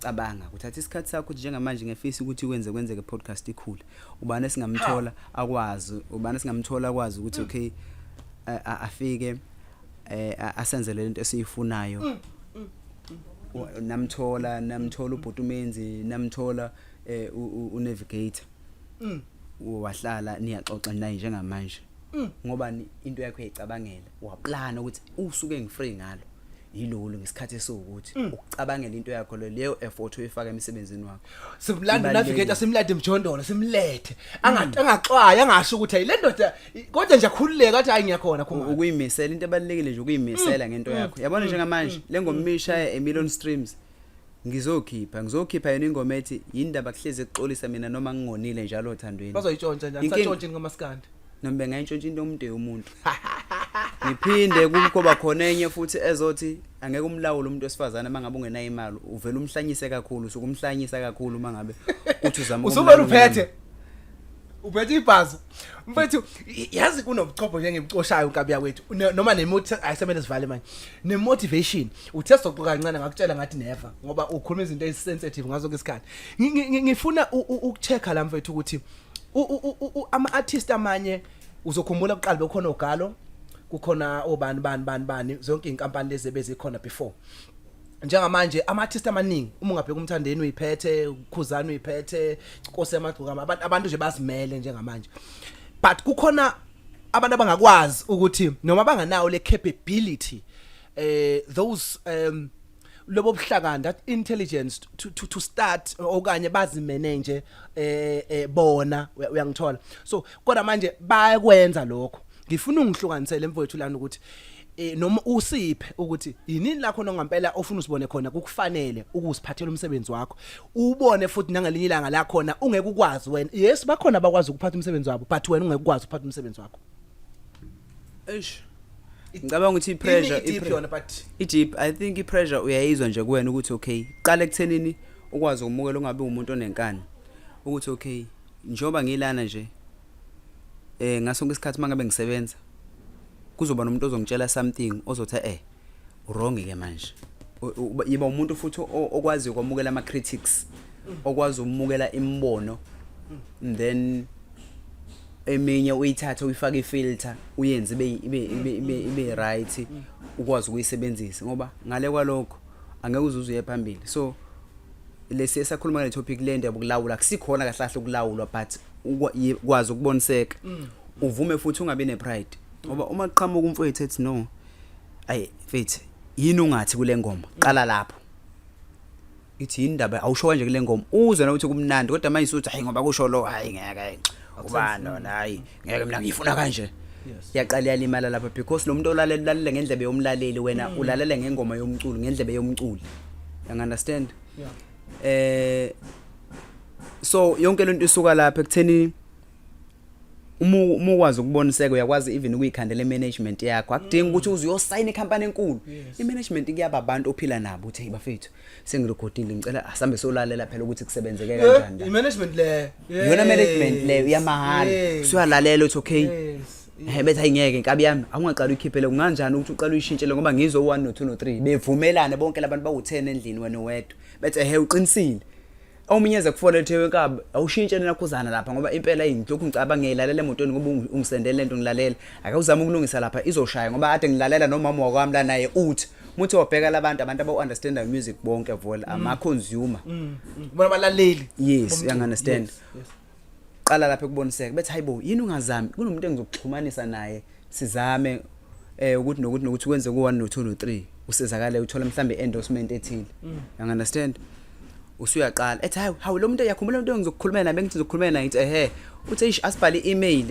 S3: cabanga kuthatha isikhathi sakho njengamanje ngefisa ukuthi kwenzeke podcast ikhule ubani singamthola akwazi ukuthi okay afike asenzele lento esiyifunayo namthola uBhutumenzi namthola uNavigator wahlala niyaxoxa naye njengamanje ngoba into yakho eyicabangela waplana ukuthi usuke ngifree ngalo yilolo ngesikhathi esokuthi ukucabangela into yakho leyo effort uyifaka emsebenzini wakho
S2: simlanda Navigator simlade emjondolo simlethe angaxwaya angasho ukuthi hey le ndoda kodwa nje akhululeke athi hayi ngiyakhona khona
S3: ukuyimisela into ebalekile nje ukuyimisela ngento yakho yabona njengamanje lengomisha million streams ngizokhipha yena ingoma ethi yindaba kuhleze ekuxolisa mina noma ngingonile njalo othandweni
S2: bazoyitshontsha nje asatshontshini ngamaskandi
S3: nombe ngayintshontsha into yomuntu Iphinde kuba khona enye futhi ezothi angeke umlawule umuntu wesifazana mangabe ungenayo imali uvela umhlanyise kakhulu usukumhlanyisa kakhulu mangabe uthi uzama
S2: usubona uphethe ibhazo mfethu yazi kunobuchopho njengebucoshayo uNkabi yakwethu noma nemotive ayisemele sivale manje nemotivation uthe soqoqa kancane ngakutshela ngathi never ngoba ukhuluma izinto ezisensitive ngazo ke isikhathi ngifuna ukuchecka la mfethu ukuthi ama artist amanye uzokhumbula kuqala bekhona uGalo kukhona obani zonke inkampani lezi bezikhona before njengamanje ama-artist amaningi uma ungabheka uMthandeni uyiphethe uKhuzani uyiphethe Nkosi yaMagcuka abantu nje bazimele njengamanje but kukhona abantu abangakwazi ukuthi noma banganawo le capability those lobo buhlakani that intelligence to start okanye bazimanage bona uyangithola so kodwa manje bayakwenza lokho ngifuna ungihlukanisele mfowethu lana ukuthi noma usiphe ukuthi yini lakho nongampela ofuna usibone khona kukufanele ukusiphathela umsebenzi wakho ubone futhi nangelinye ilanga la khona ungeke ukwazi wena yes bakhona abakwazi ukuphatha umsebenzi wabo but wena ungeke ukwazi ukuphatha umsebenzi wakho
S3: ngicabanga ukuthi i-deep I think i-pressure uyayizwa nje kuwena ukuthi okay qala ekuthenini ukwazi ukumukela ungabe umuntu onenkani ukuthi okay njoba ngilana nje ngasonke isikhathi mangabe ngisebenza kuzoba nomuntu ozongitshela something ozothi wrong ke manje yiba umuntu futhi okwazi ukwamukela ama critics okwazi ukumukela imbono then eminye uyithatha uyifaka ifilter uyenze ibe right ukwazi ukuyisebenzisa ngoba ngale kwalokho angeke uzuze phambili so lesi esakhuluma ngale topic le ndaba ukulawula kusikhona kahle kahle ukulawulwa but ukwazi ukuboniseka uvume futhi ungabe ne pride ngoba uma qhamuka umfowethu ethi no mfethu yini ungathi kule ngoma qala lapho ithi indaba awusho nje kule ngoma uzwe na ukuthi kumnandi kodwa manje usuthi hayi ngoba kusho lo hayi ngeke ubani hayi ngeke mina ngifuna kanje yaqala yalimala lapha because lo muntu olalela ngendlebe yomlaleli wena ulalela ngengoma yomculo ngendlebe yomculo you understand so yonke lento isuka lapha ekutheni umukwazi ukuboniseka uyakwazi even ukuyikhandela management yakho akudingi ukuthi uze uyosayina icompany enkulu imanagement kuyaba abantu ophila nabo uthi bafethu sengirekhodile ngicela asambe solalela phela ukuthi kusebenzeke kanjani
S2: imanagement le
S3: yona management le uyamahala usuyalalela uthi okay bethi ayingeke Nkabi yami awungaqala uyikhiphele kunganjani ukuthi uqala uyishintshele ngoba ngizo 1 no 2 no 3 bevumelana bonke labantu bawu10 endlini wena wedwa bethi uqinisile awuminyeza kufonela ethewe Nkabi awushintshene nakhuzana lapha ngoba impela ingilokhu ngicaba ngiyilalela emotweni ngoba ungisendele lento ngilalela akawuzama ukulungisa lapha izoshaya ngoba ade ngilalela nomama wakwami la naye uthi muthi wabheka labantu abantu aba-understand music bonke vola ama-consumer
S2: bona abalaleli
S3: yes you understand qala lapha kuboniseka bethi hayibo yini ungazami kunomuntu engizokuxhumanisa naye sizame ukuthi nokuthi kwenze ku1 no 2 no 3 usizakale uthola mhlambe endorsement ethile you understand usuyaqala ethi hawu lo muntu yakhumbula into engizokukhulumela naye bengithi ngizokukhulumela naye ithi uthi asibhale i-email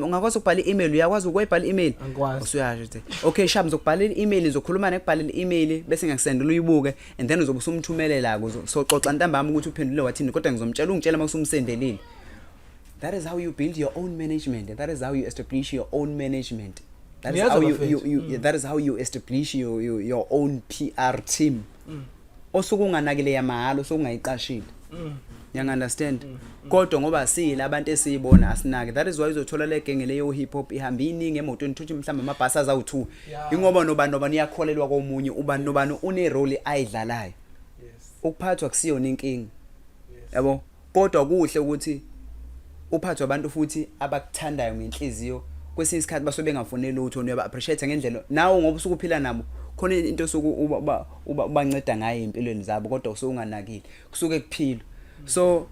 S3: ungakwazi ukubhala i-email uyakwazi ukuyibhala i-email usuyasho uthi okay shaba ngizokubhala i-email ngizokhuuluma nekubhalela i-email bese ngiyakusendela uyibuke and then uzobe usumthumelela kuzo soxoxa ntambama ukuthi uphendule wathini kodwa ngizomtshela ungitshela makusumsendelile. That is how you build your own management. That is how you establish your own management. That is how that is how you establish your own PR team. Osukunganakile yamahalo osukungayiqashile. You understand? Kodwa ngoba sila abantu esiyibona asinake. That is why uzothola le genge leyo hip hop ihamba iningi emotweni uthuthi mhlamba amabhasi azawu2. Ingoba nobani yakholelwa komunye ubani nobani une role ayidlalayo. Yes. Ukuphathwa kusiyona inkingi. Yabo? Kodwa kuhle ukuthi uphathwa abantu futhi abakuthandayo ngenhliziyo kwesinye isikhathi basobe bengafonela utho uyaba appreciate ngendlela nawo ngoba usukuphila nabo khona into soku ubanceda ngayo empilweni zabo kodwa usunganakile kusuke kuphilo. So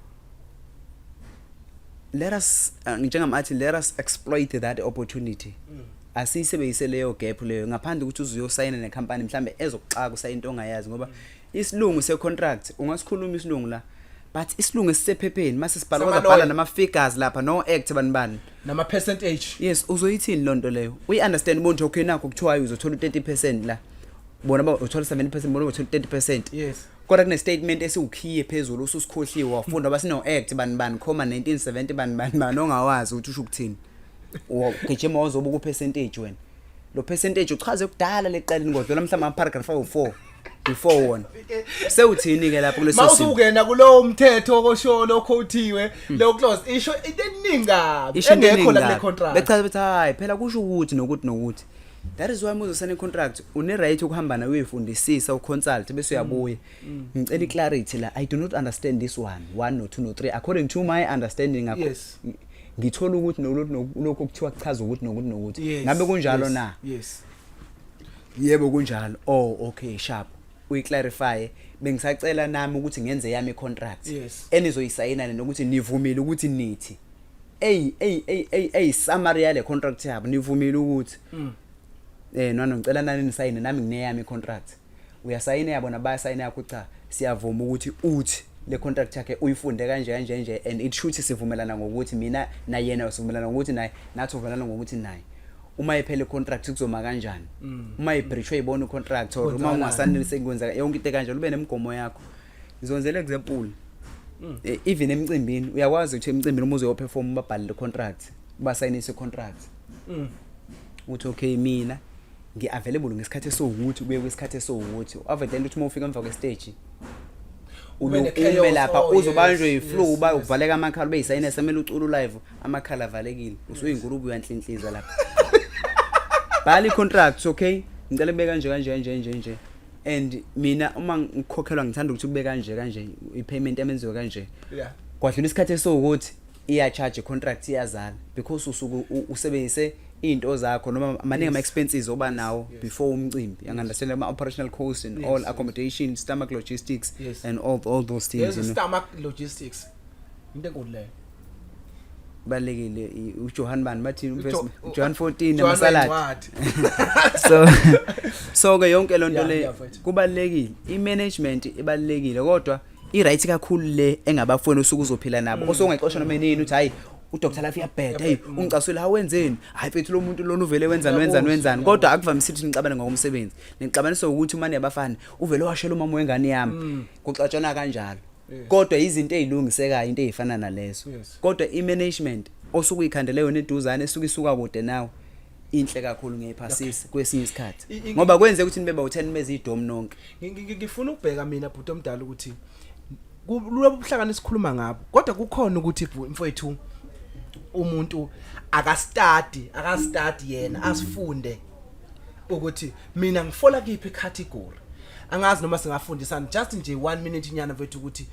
S3: let us njengamathi let us exploit that opportunity. Asisebenzise leyo gap leyo ngaphandle ukuthi uzuyosayina necompany mhlambe ezokuxaka usayina into ongayazi ngoba isilungu secontract ungasikhuluma isilungu la but isilungu esisephepheni mase sibhala kwazabhala nama figures lapha no act banibani
S2: nama percentage.
S3: Yes uzoyithini lonto leyo we understand bonke okay nakho kuthiwa uzothola 30% la bona ba uthola 70% bona uthola 30%.
S2: Yes
S3: kodwa kune statement esiwukhiye phezulu ususikhohliwe wafunda basino act banibani khoma 1970 banibani ongawazi ukuthi usho ukuthini ugijima wazobuka percentage wena lo percentage uchaze ukudala leqaleni ngodwa mhlawumbe ama paragraph awu4 before wona sewuthini ke lapho kuleso simo
S2: mawusukena kulowo umthetho okosho lokhothiwe lo clause isho into eningi kabi engekho la kule contract
S3: bechaza bethi hayi phela kusho ukuthi nokuthi that is why muzo sign contract une right ukuhamba nawe uyifundisisa uconsult bese uyabuya ngicela clarity la I do not understand this one no 2 no 3 according to my understanding
S2: yes
S3: ngithola ukuthi lokho kuthiwa kuchaza ukuthi nokuthi ngabe kunjalo na
S2: yes
S3: yebo kunjalo okay sharp uyiclarify bengisacela nami ukuthi ngenze yami contract enizoyisayina nokuthi nivumile ukuthi nithi summary yale contract yabo nivumile ukuthi nona ngicela nani nisayine nami ngineyami contract uyasayina yabona bayasayina yakho cha siyavuma ukuthi uthi le contract yakhe uyifunde kanje and it should sivumelana ngokuthi mina na yena usivumelana ngokuthi naye nathi uvumelana ngokuthi naye uma iphele contract kuzoma kanjani uma ibreach uyibona contract or uma ungasanele sekwenza yonke into kanje ube nemigomo yakho ngizonzela example even emcimbini uyakwazi ukuthi emcimbini uma uzoperform babhale le contract basayinise contract uthi okay mina ngiavailable ngesikhathi esiwukuthi kuye kwesikhathi esiwukuthi available ukuthi uma ufika emva kwestage ume lapha uzobanjwe iflow uba uvaleka amakhala ube yisayine semele ucula live amakhala avalekile usuyingurubu uyanhlinhliza lapha bali contract okay ngicela beka kanje and mina uma ngikhokhelwa ngithanda ukuthi kube kanje ipayment emenziwe kanje kwadlula isikhathi esiwukuthi iya charge contract iyazala because usuku usebenzise into zakho noma amaningi ama expenses oba nawo before umcimbi understand ama operational costs and all accommodation stomach logistics and all those things
S2: you know stomach logistics into enkulu leyo
S3: balekile uJohan bani bathi John 14 namasalad so ke yonke lonto le kubalekile imanagement ibalekile kodwa iright kakhulu le engabafuni usuku uzophila nabo osongexosha noma nini uthi hayi uDr Lafi yabheda hey ungicasule ha wenzeni hayi mfethu lo muntu lona uvele wenzani kodwa akuvamisile ukuthi nixabane ngokumsebenzi nixabanisa ukuthi umane yabafana uvele washela umama wengane yami kuxatshana kanjalo kodwa izinto ezilungisekayo into ezifana nalezo kodwa imanagement osuku ikhandele yona eduzane isuka kude nawe inhle kakhulu ngephasisi kwesinye isikhathi ngoba kwenze ukuthi nibe ba-10 mezi idom nonke
S2: ngifuna ukubheka mina bhuti omdala ukuthi kulobu buhlakani esikhuluma ngabo kodwa kukhona ukuthi mfowethu umuntu akastadi yena asifunde ukuthi mina ngifola kiphi category angazi noma singafundisana just nje 1 minute inyana mfowethu ukuthi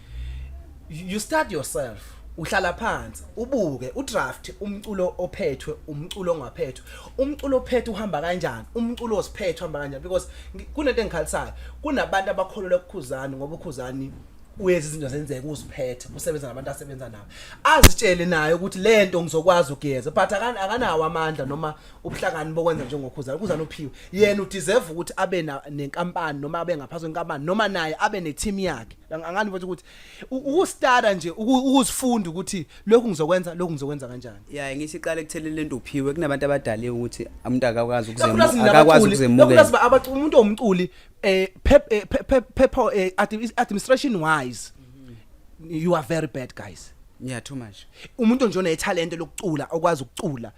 S2: you start yourself uhlala phansi ubuke udraft umculo ophethwe umculo ongaphethwe umculo ophethwe uhamba kanjani umculo osiphethwe uhamba kanjani because kunento engikhalisayo kunabantu abakholelwa ukukhuzana ngoba ukhuzani uyezi izinto zenzeka uziphethe usebenza nabantu asebenza nabo azitshele naye ukuthi lento ngizokwazi ukuyeza but akanawo amandla noma ubuhlakani bokwenza njengokhuzana ukuzana uphiwe yena udeserve ukuthi abe nenkampani noma abe ngaphansi kwenkampani noma naye abe neteam yakhe angani ukuthi ukustarta nje ukuzifunda ukuthi lokhu ngizokwenza kanjani
S3: ngithi iqala ekuthelele lento uphiwe kunabantu abadala ukuthi umuntu akakwazi ukuzemukela
S2: umuntu omculi administration wise you are very bad guys
S3: too much
S2: umuntu nje onetalent lokucula okwazi ukucula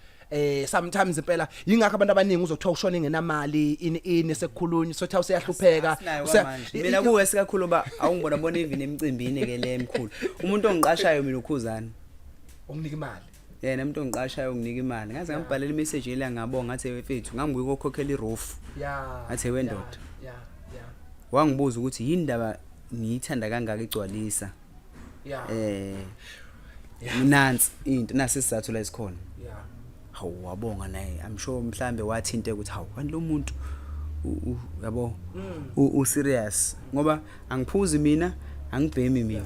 S2: sometimes impela yingakho abantu abaningi uzothola ushona ngenamali ini sekukhulunywa sothi useyahlupheka
S3: mina kuwe sikakhulu ba awungibona even emcimbini ke le emkhulu umuntu ongiqashayo mina ukhuzana
S2: unginika imali
S3: yena umuntu ongiqashayo unginika imali ngaze ngambhalela imessage ile ngabonga ngathi mfethu ngangibuye ukukhokhela iroof ngathi wendoda wangibuza ukuthi yindaba ngiyithanda kangaka igcwalisa nansi into nasisizathu la isikhona hawu wabonga naye I'm sure mhlambe wathinte ukuthi hawu kanti lo muntu yabo u serious ngoba angiphuzi mina angibhemi mina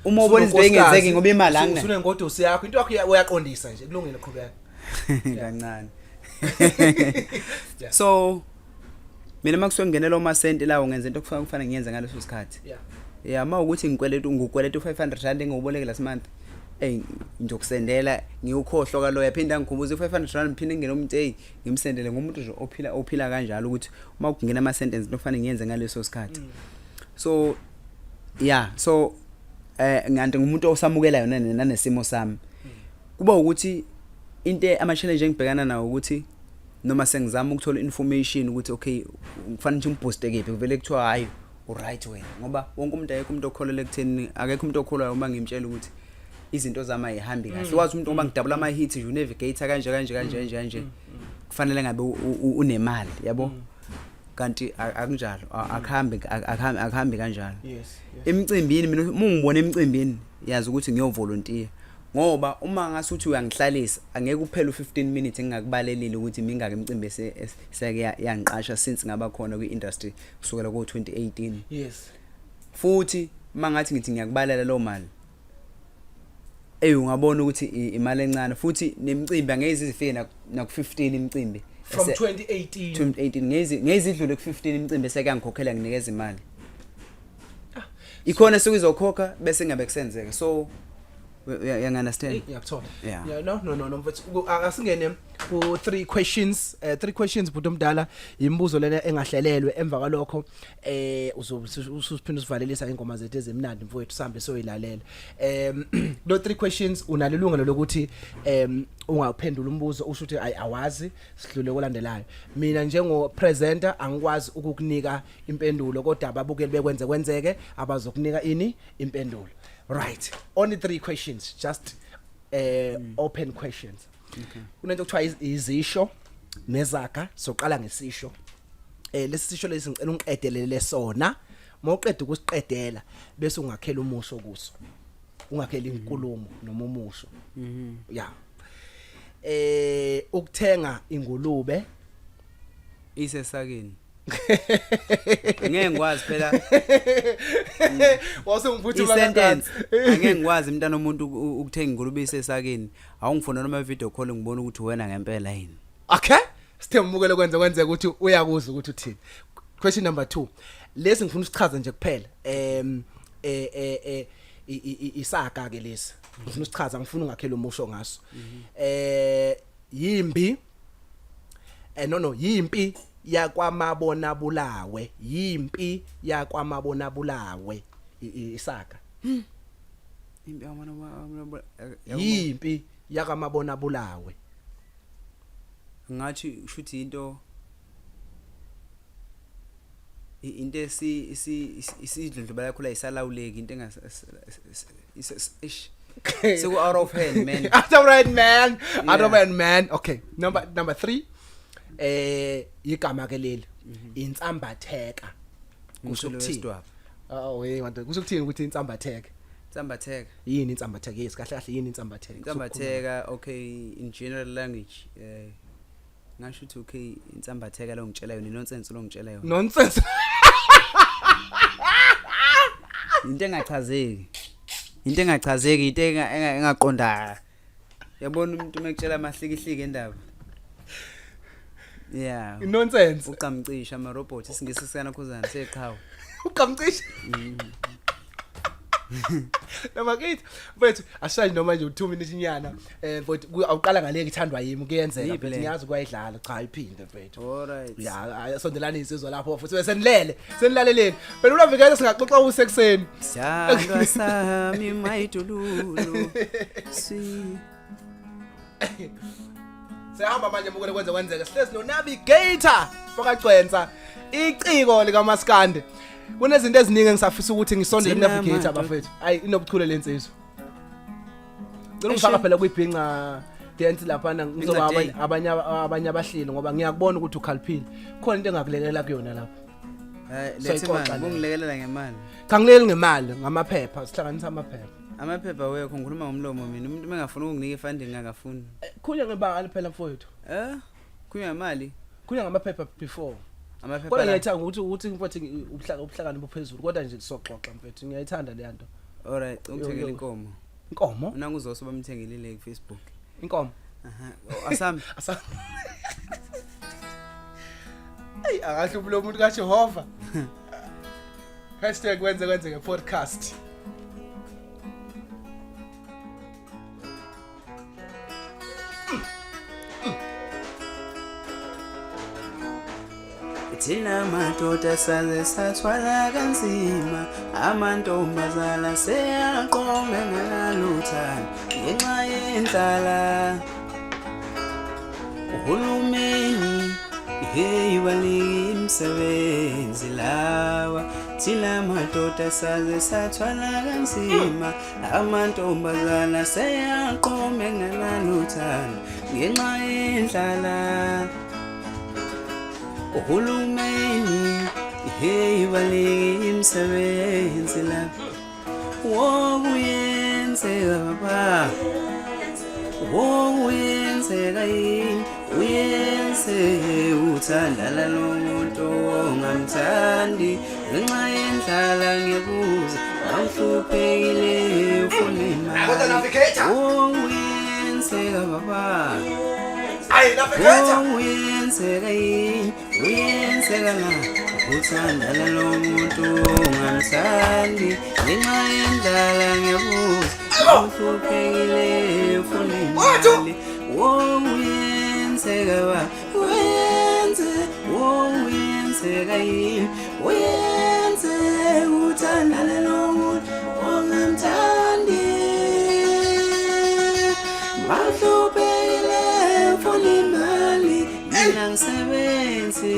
S3: uma ubona izinto engenzeki ngoba imali angina
S2: usune ngodwa usiyakho into yakho uyaqondisa nje kulungile qhubeka
S3: kancane so mina makusuke ngingenela uma senti lawo ngenza into okufanele ngiyenze ngaleso sikhathi mawukuthi ngikweleta 500 engiwubolekela simonth ngizokusendela ngiyukhohlwa kalo yaphinda ngikhumbuza 500 ngiphinde ngene umuntu ngimsendele ngomuntu nje ophila kanjalo ukuthi uma ukungena ama sentence into okufanele ngiyenze ngaleso sikhathi so nganti ngumuntu osamukela yona nanesimo sami kuba ukuthi into ama challenge engibhekana nawo ukuthi noma sengizama ukuthola information ukuthi okay kufanele nje umbooste kephi kuvele kuthiwa hayi right wena ngoba wonke umuntu ayekho umuntu okholele ekutheni akekho umuntu okholwayo uma ngimtshela ukuthi izinto zama yihambi kahle wazi umuntu uma ngidouble ama hits you navigator kanje kufanele ngabe unemali yabo kanti akunjalo akhambi kanjalo emcimbini mina ungibona emcimbini yazi ukuthi ngiyovolunteer ngoba uma ngasuthi uyangihlalisa angeke kuphela u15 minutes engakubalelile ukuthi mingaka emcimbi seke yangiqasha since ngaba khona kwi-industry kusukela ko2018
S2: yes
S3: futhi mangathi ngithi ngiyakubalela lo mali ungabona ukuthi imali encane futhi nemicimbi angeze izifike naku15 imicimbi
S2: from 2018
S3: ngezidlule ku15 imicimbi seke yangikhokhela nginikeza imali ikhona sekuzokhokha bese ngabe kusenzeka so you understand
S2: ngiyakuthola
S3: yeah
S2: no mfethu asingene ku 3 questions but omdala imibuzo lena engahlelelwe emva kwalokho uzophinde usivalelisa ingoma zethu ezemnandi mfowethu sambe soyilalela lo 3 questions unalelungelo lokuthi ungaphendula umbuzo usho ukuthi awazi sidlule kolandelayo mina njengo presenter angikwazi ukukunika impendulo kodwa ababukeli bekwenze kwenzeke abazokunika impendulo. Right. Only 3 questions, just open questions.
S3: Okay.
S2: Kunento kuthiwa izisho nezaga soqala ngesisho. Lesi sisho lesi ngicela ungiqedelele sona. Mawuqeda ukusiqedela bese ungakhela umusho kuso. Ungakhela inkulumo noma umusho. Yeah. Ukuthenga ingulube
S3: isesakeni. Ngeke ngikwazi phela
S2: wasengiphuthuma
S3: sentence angeke ngikwazi mntana umuntu ukuthenga ingulube isesakeni awungifona noma video call ngibona ukuthi wena ngempela yini
S2: okay sithembukele kwenzeka ukuthi uyakuza ukuthi uthini. Question number 2 lesi ngifuna usichaze nje kuphela isaga ke lesi ngifuna usichaza ngifuna ungakhela umusho ngaso yimbi yimpi yakwamabona bulawe yimpi yakwamabona bulawe isaga yimpi yakwamabona bulawe
S3: ngathi ushuthi into isidlondlobala yakho la isalawuleki into engase so out of hand man
S2: out of hand okay number 3 igama ke leli insambatheka kusho ukuthini kusho ukuthini ukuthi insambatheka yini insambatheka yes kahle yini insambatheka
S3: okay in general language ngasho ukuthi okay insambatheka lo ngitshela yona nonsense lo ngitshela yona
S2: nonsense
S3: into engachazeki into engaqonda yabona umuntu mekutshela amahlikihliki endaba yeah
S2: nonsense
S3: uqamcisha ama robot isingesisana khuzana seqhawe
S2: uqamcisha noma kithi mfethu ashaye noma nje u2 minutes nyana mfethu awuqala ngale ngithandwa yimi kuyenzeka mfethu ngiyazi kwayidlala cha iphinde mfethu
S3: alright
S2: ya sondelana insizwa lapho futhi senilaleleni phela unavikela singaxoxa usekuseni
S3: siyandwa sami mayidululu si
S2: sehamba manje mukele kwenzeka sihlezi no navigator fakagcwensa iciko lika Maskande kunezinto eziningi engisafisa ukuthi ngisondele navigator bafethu hayi inobuchule lensizwe ngicela ufaka phela kuyibhinqa dance lapha ngizoba abanye abahlili ngoba ngiyakubona ukuthi ukhalphile khona into engakulekelela kuyona lapha
S3: lethe manje ungilekelela ngemali
S2: cha ngileli ngemali ngamaphepha sihlanganisa
S3: amaphepha wekho ngikhuluma ngomlomo mina umuntu mengafuna ukunginika ifunding ngakafuni
S2: kunya ngebanga liphela mfowethu
S3: kunya imali
S2: kunya ngamaphepha before
S3: amaphepha
S2: kodwa ngiyayithanda ukuthi mfowethu ubuhlakani buphezulu kodwa nje kusoxoxa mfowethu ngiyayithanda le nto
S3: alright ungithengele inkomo unanga uzosuba umthengelile ku Facebook
S2: inkomo
S3: asami
S2: hey akahle lo muntu kaJehova #kwenzeke podcast
S3: thina madoda saze sathwala kanzima amantombazana seyaqome ngalaluthana ngenxa yendlala uhulumeni hey baliki imsebenzi lawa thina madoda saze sathwala kanzima amantombazana seyaqome nganaluthando ngenxa yendlala uhulumeni hey baliki imsebenzi la wokuyenzeka baba wokuyenzeka yini uyenze uthandana nomuntu ongamthandi ngenxa yendlala ngiyabuza awuhluphekile ufuna imali wokuyenzeka baba uyenzeka yini uyenzeka na uthandana nomuntu ongamthandi ngenxa yendlala ngiyabuza awuhluphekile ufuna imali uyenzeka ba uyenzeka yini uyenze uthandana nomuntu ongamthandi bahluphekile ufuna imali mina ngisebenzi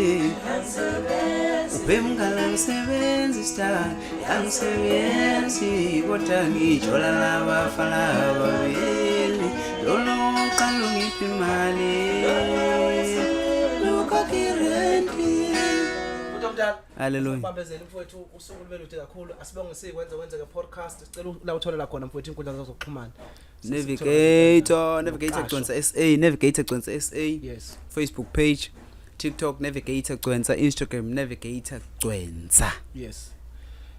S3: ubemngala ngisebenzi star yangisebenzi kodwa ngitshola labafana babili lolo qalo ngiphi imali lokakirenti
S2: utomdala
S3: haleluya
S2: bambezela mfowethu usuku lubelude kakhulu asibonge sikwenze ke podcast sicela la utholela khona mfowethu inkundla zokuxhumana
S3: Navigator Gcwensa SA Navigator Gcwensa SA
S2: yes
S3: Facebook page TikTok Navigator Gcwensa Instagram Navigator Gcwensa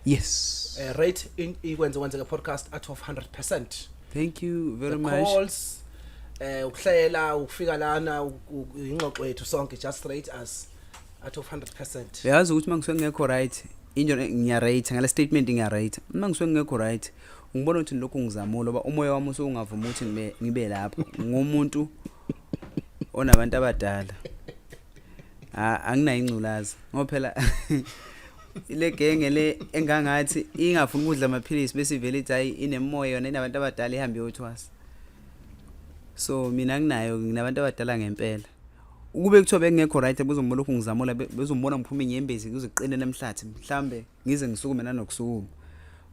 S3: yes
S2: rate ikwenze ke podcast at of 100%.
S3: Thank you very
S2: the
S3: much
S2: calls ukuhlela ukufika lana ingxoxo yethu sonke just rate us at of 100%.
S3: yazi ukuthi mangisuke ngekho right injo ngiya rate ngale statement ngiya rate mangisuke ngekho right ngibona ukuthi lokho ngizamula ngoba umoya wami usungavuma ukuthi ngibe lapho ngumuntu onabantu abadala anginayo ingculazi ngoba phela ile genge le engangathi ingafuni ukudla amaphilisi bese ivele ithi hayi inemoya yona inabantu abadala ihambe yothwasa so mina nginabantu abadala ngempela ukube kuthiwa bengekho right bezombona lokho ngizamula bezombona ngiphuma inyembezi kuze kuqine namhlathi mhlambe ngize ngisukume nanokusukuma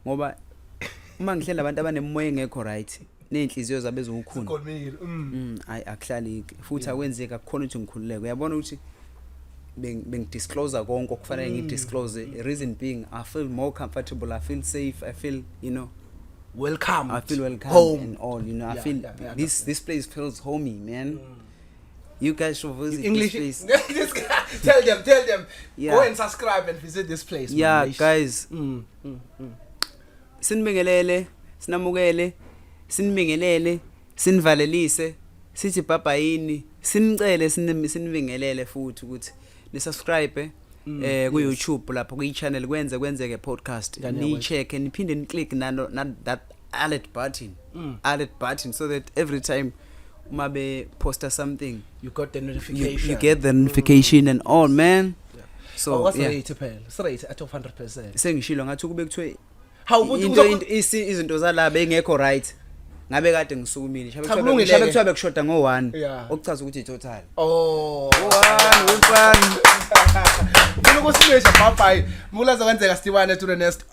S3: ngoba uma ngihlela abantu abanemoya engekho right nenhliziyo zabe zokukhuna akuhlaliki futhi akwenzeka kukhona ukuthi ngikhululeke uyabona ukuthi bengidisclose konke okufanele ngidisclose reason being I feel more comfortable I feel safe I feel
S2: welcome
S3: I feel welcome
S2: home.
S3: and all I feel this place feels homey man
S2: Mm.
S3: you guys should visit
S2: English
S3: this place
S2: tell them
S3: Yeah.
S2: go and subscribe and visit this place
S3: yeah
S2: man.
S3: guys sinibingelele sinamukele sinibingelele sinivalelise sithi baba yini sinicele sinibingelele futhi ukuthi ni subscribe ku YouTube lapho ku channel kwenzeke podcast ni check and niphinde ni click nano that alert button so that every time uma be poster something
S2: you got the notification
S3: you get the notification and all man so
S2: what's
S3: yeah.
S2: rate phela straight at of 100%.
S3: Sengishilo ngathi kube kuthiwe
S2: How
S3: izinto zalaba engekho right ngabe kade ngisukumile
S2: Chakulungile
S3: shabe
S2: ke.
S3: kuthiwa bekushoda ngo1
S2: Yeah.
S3: okuchaza ukuthi itotal
S2: oh
S3: 1
S2: Kulo kusimesha bye bye. Mulaza kwenzeka Stewani to the next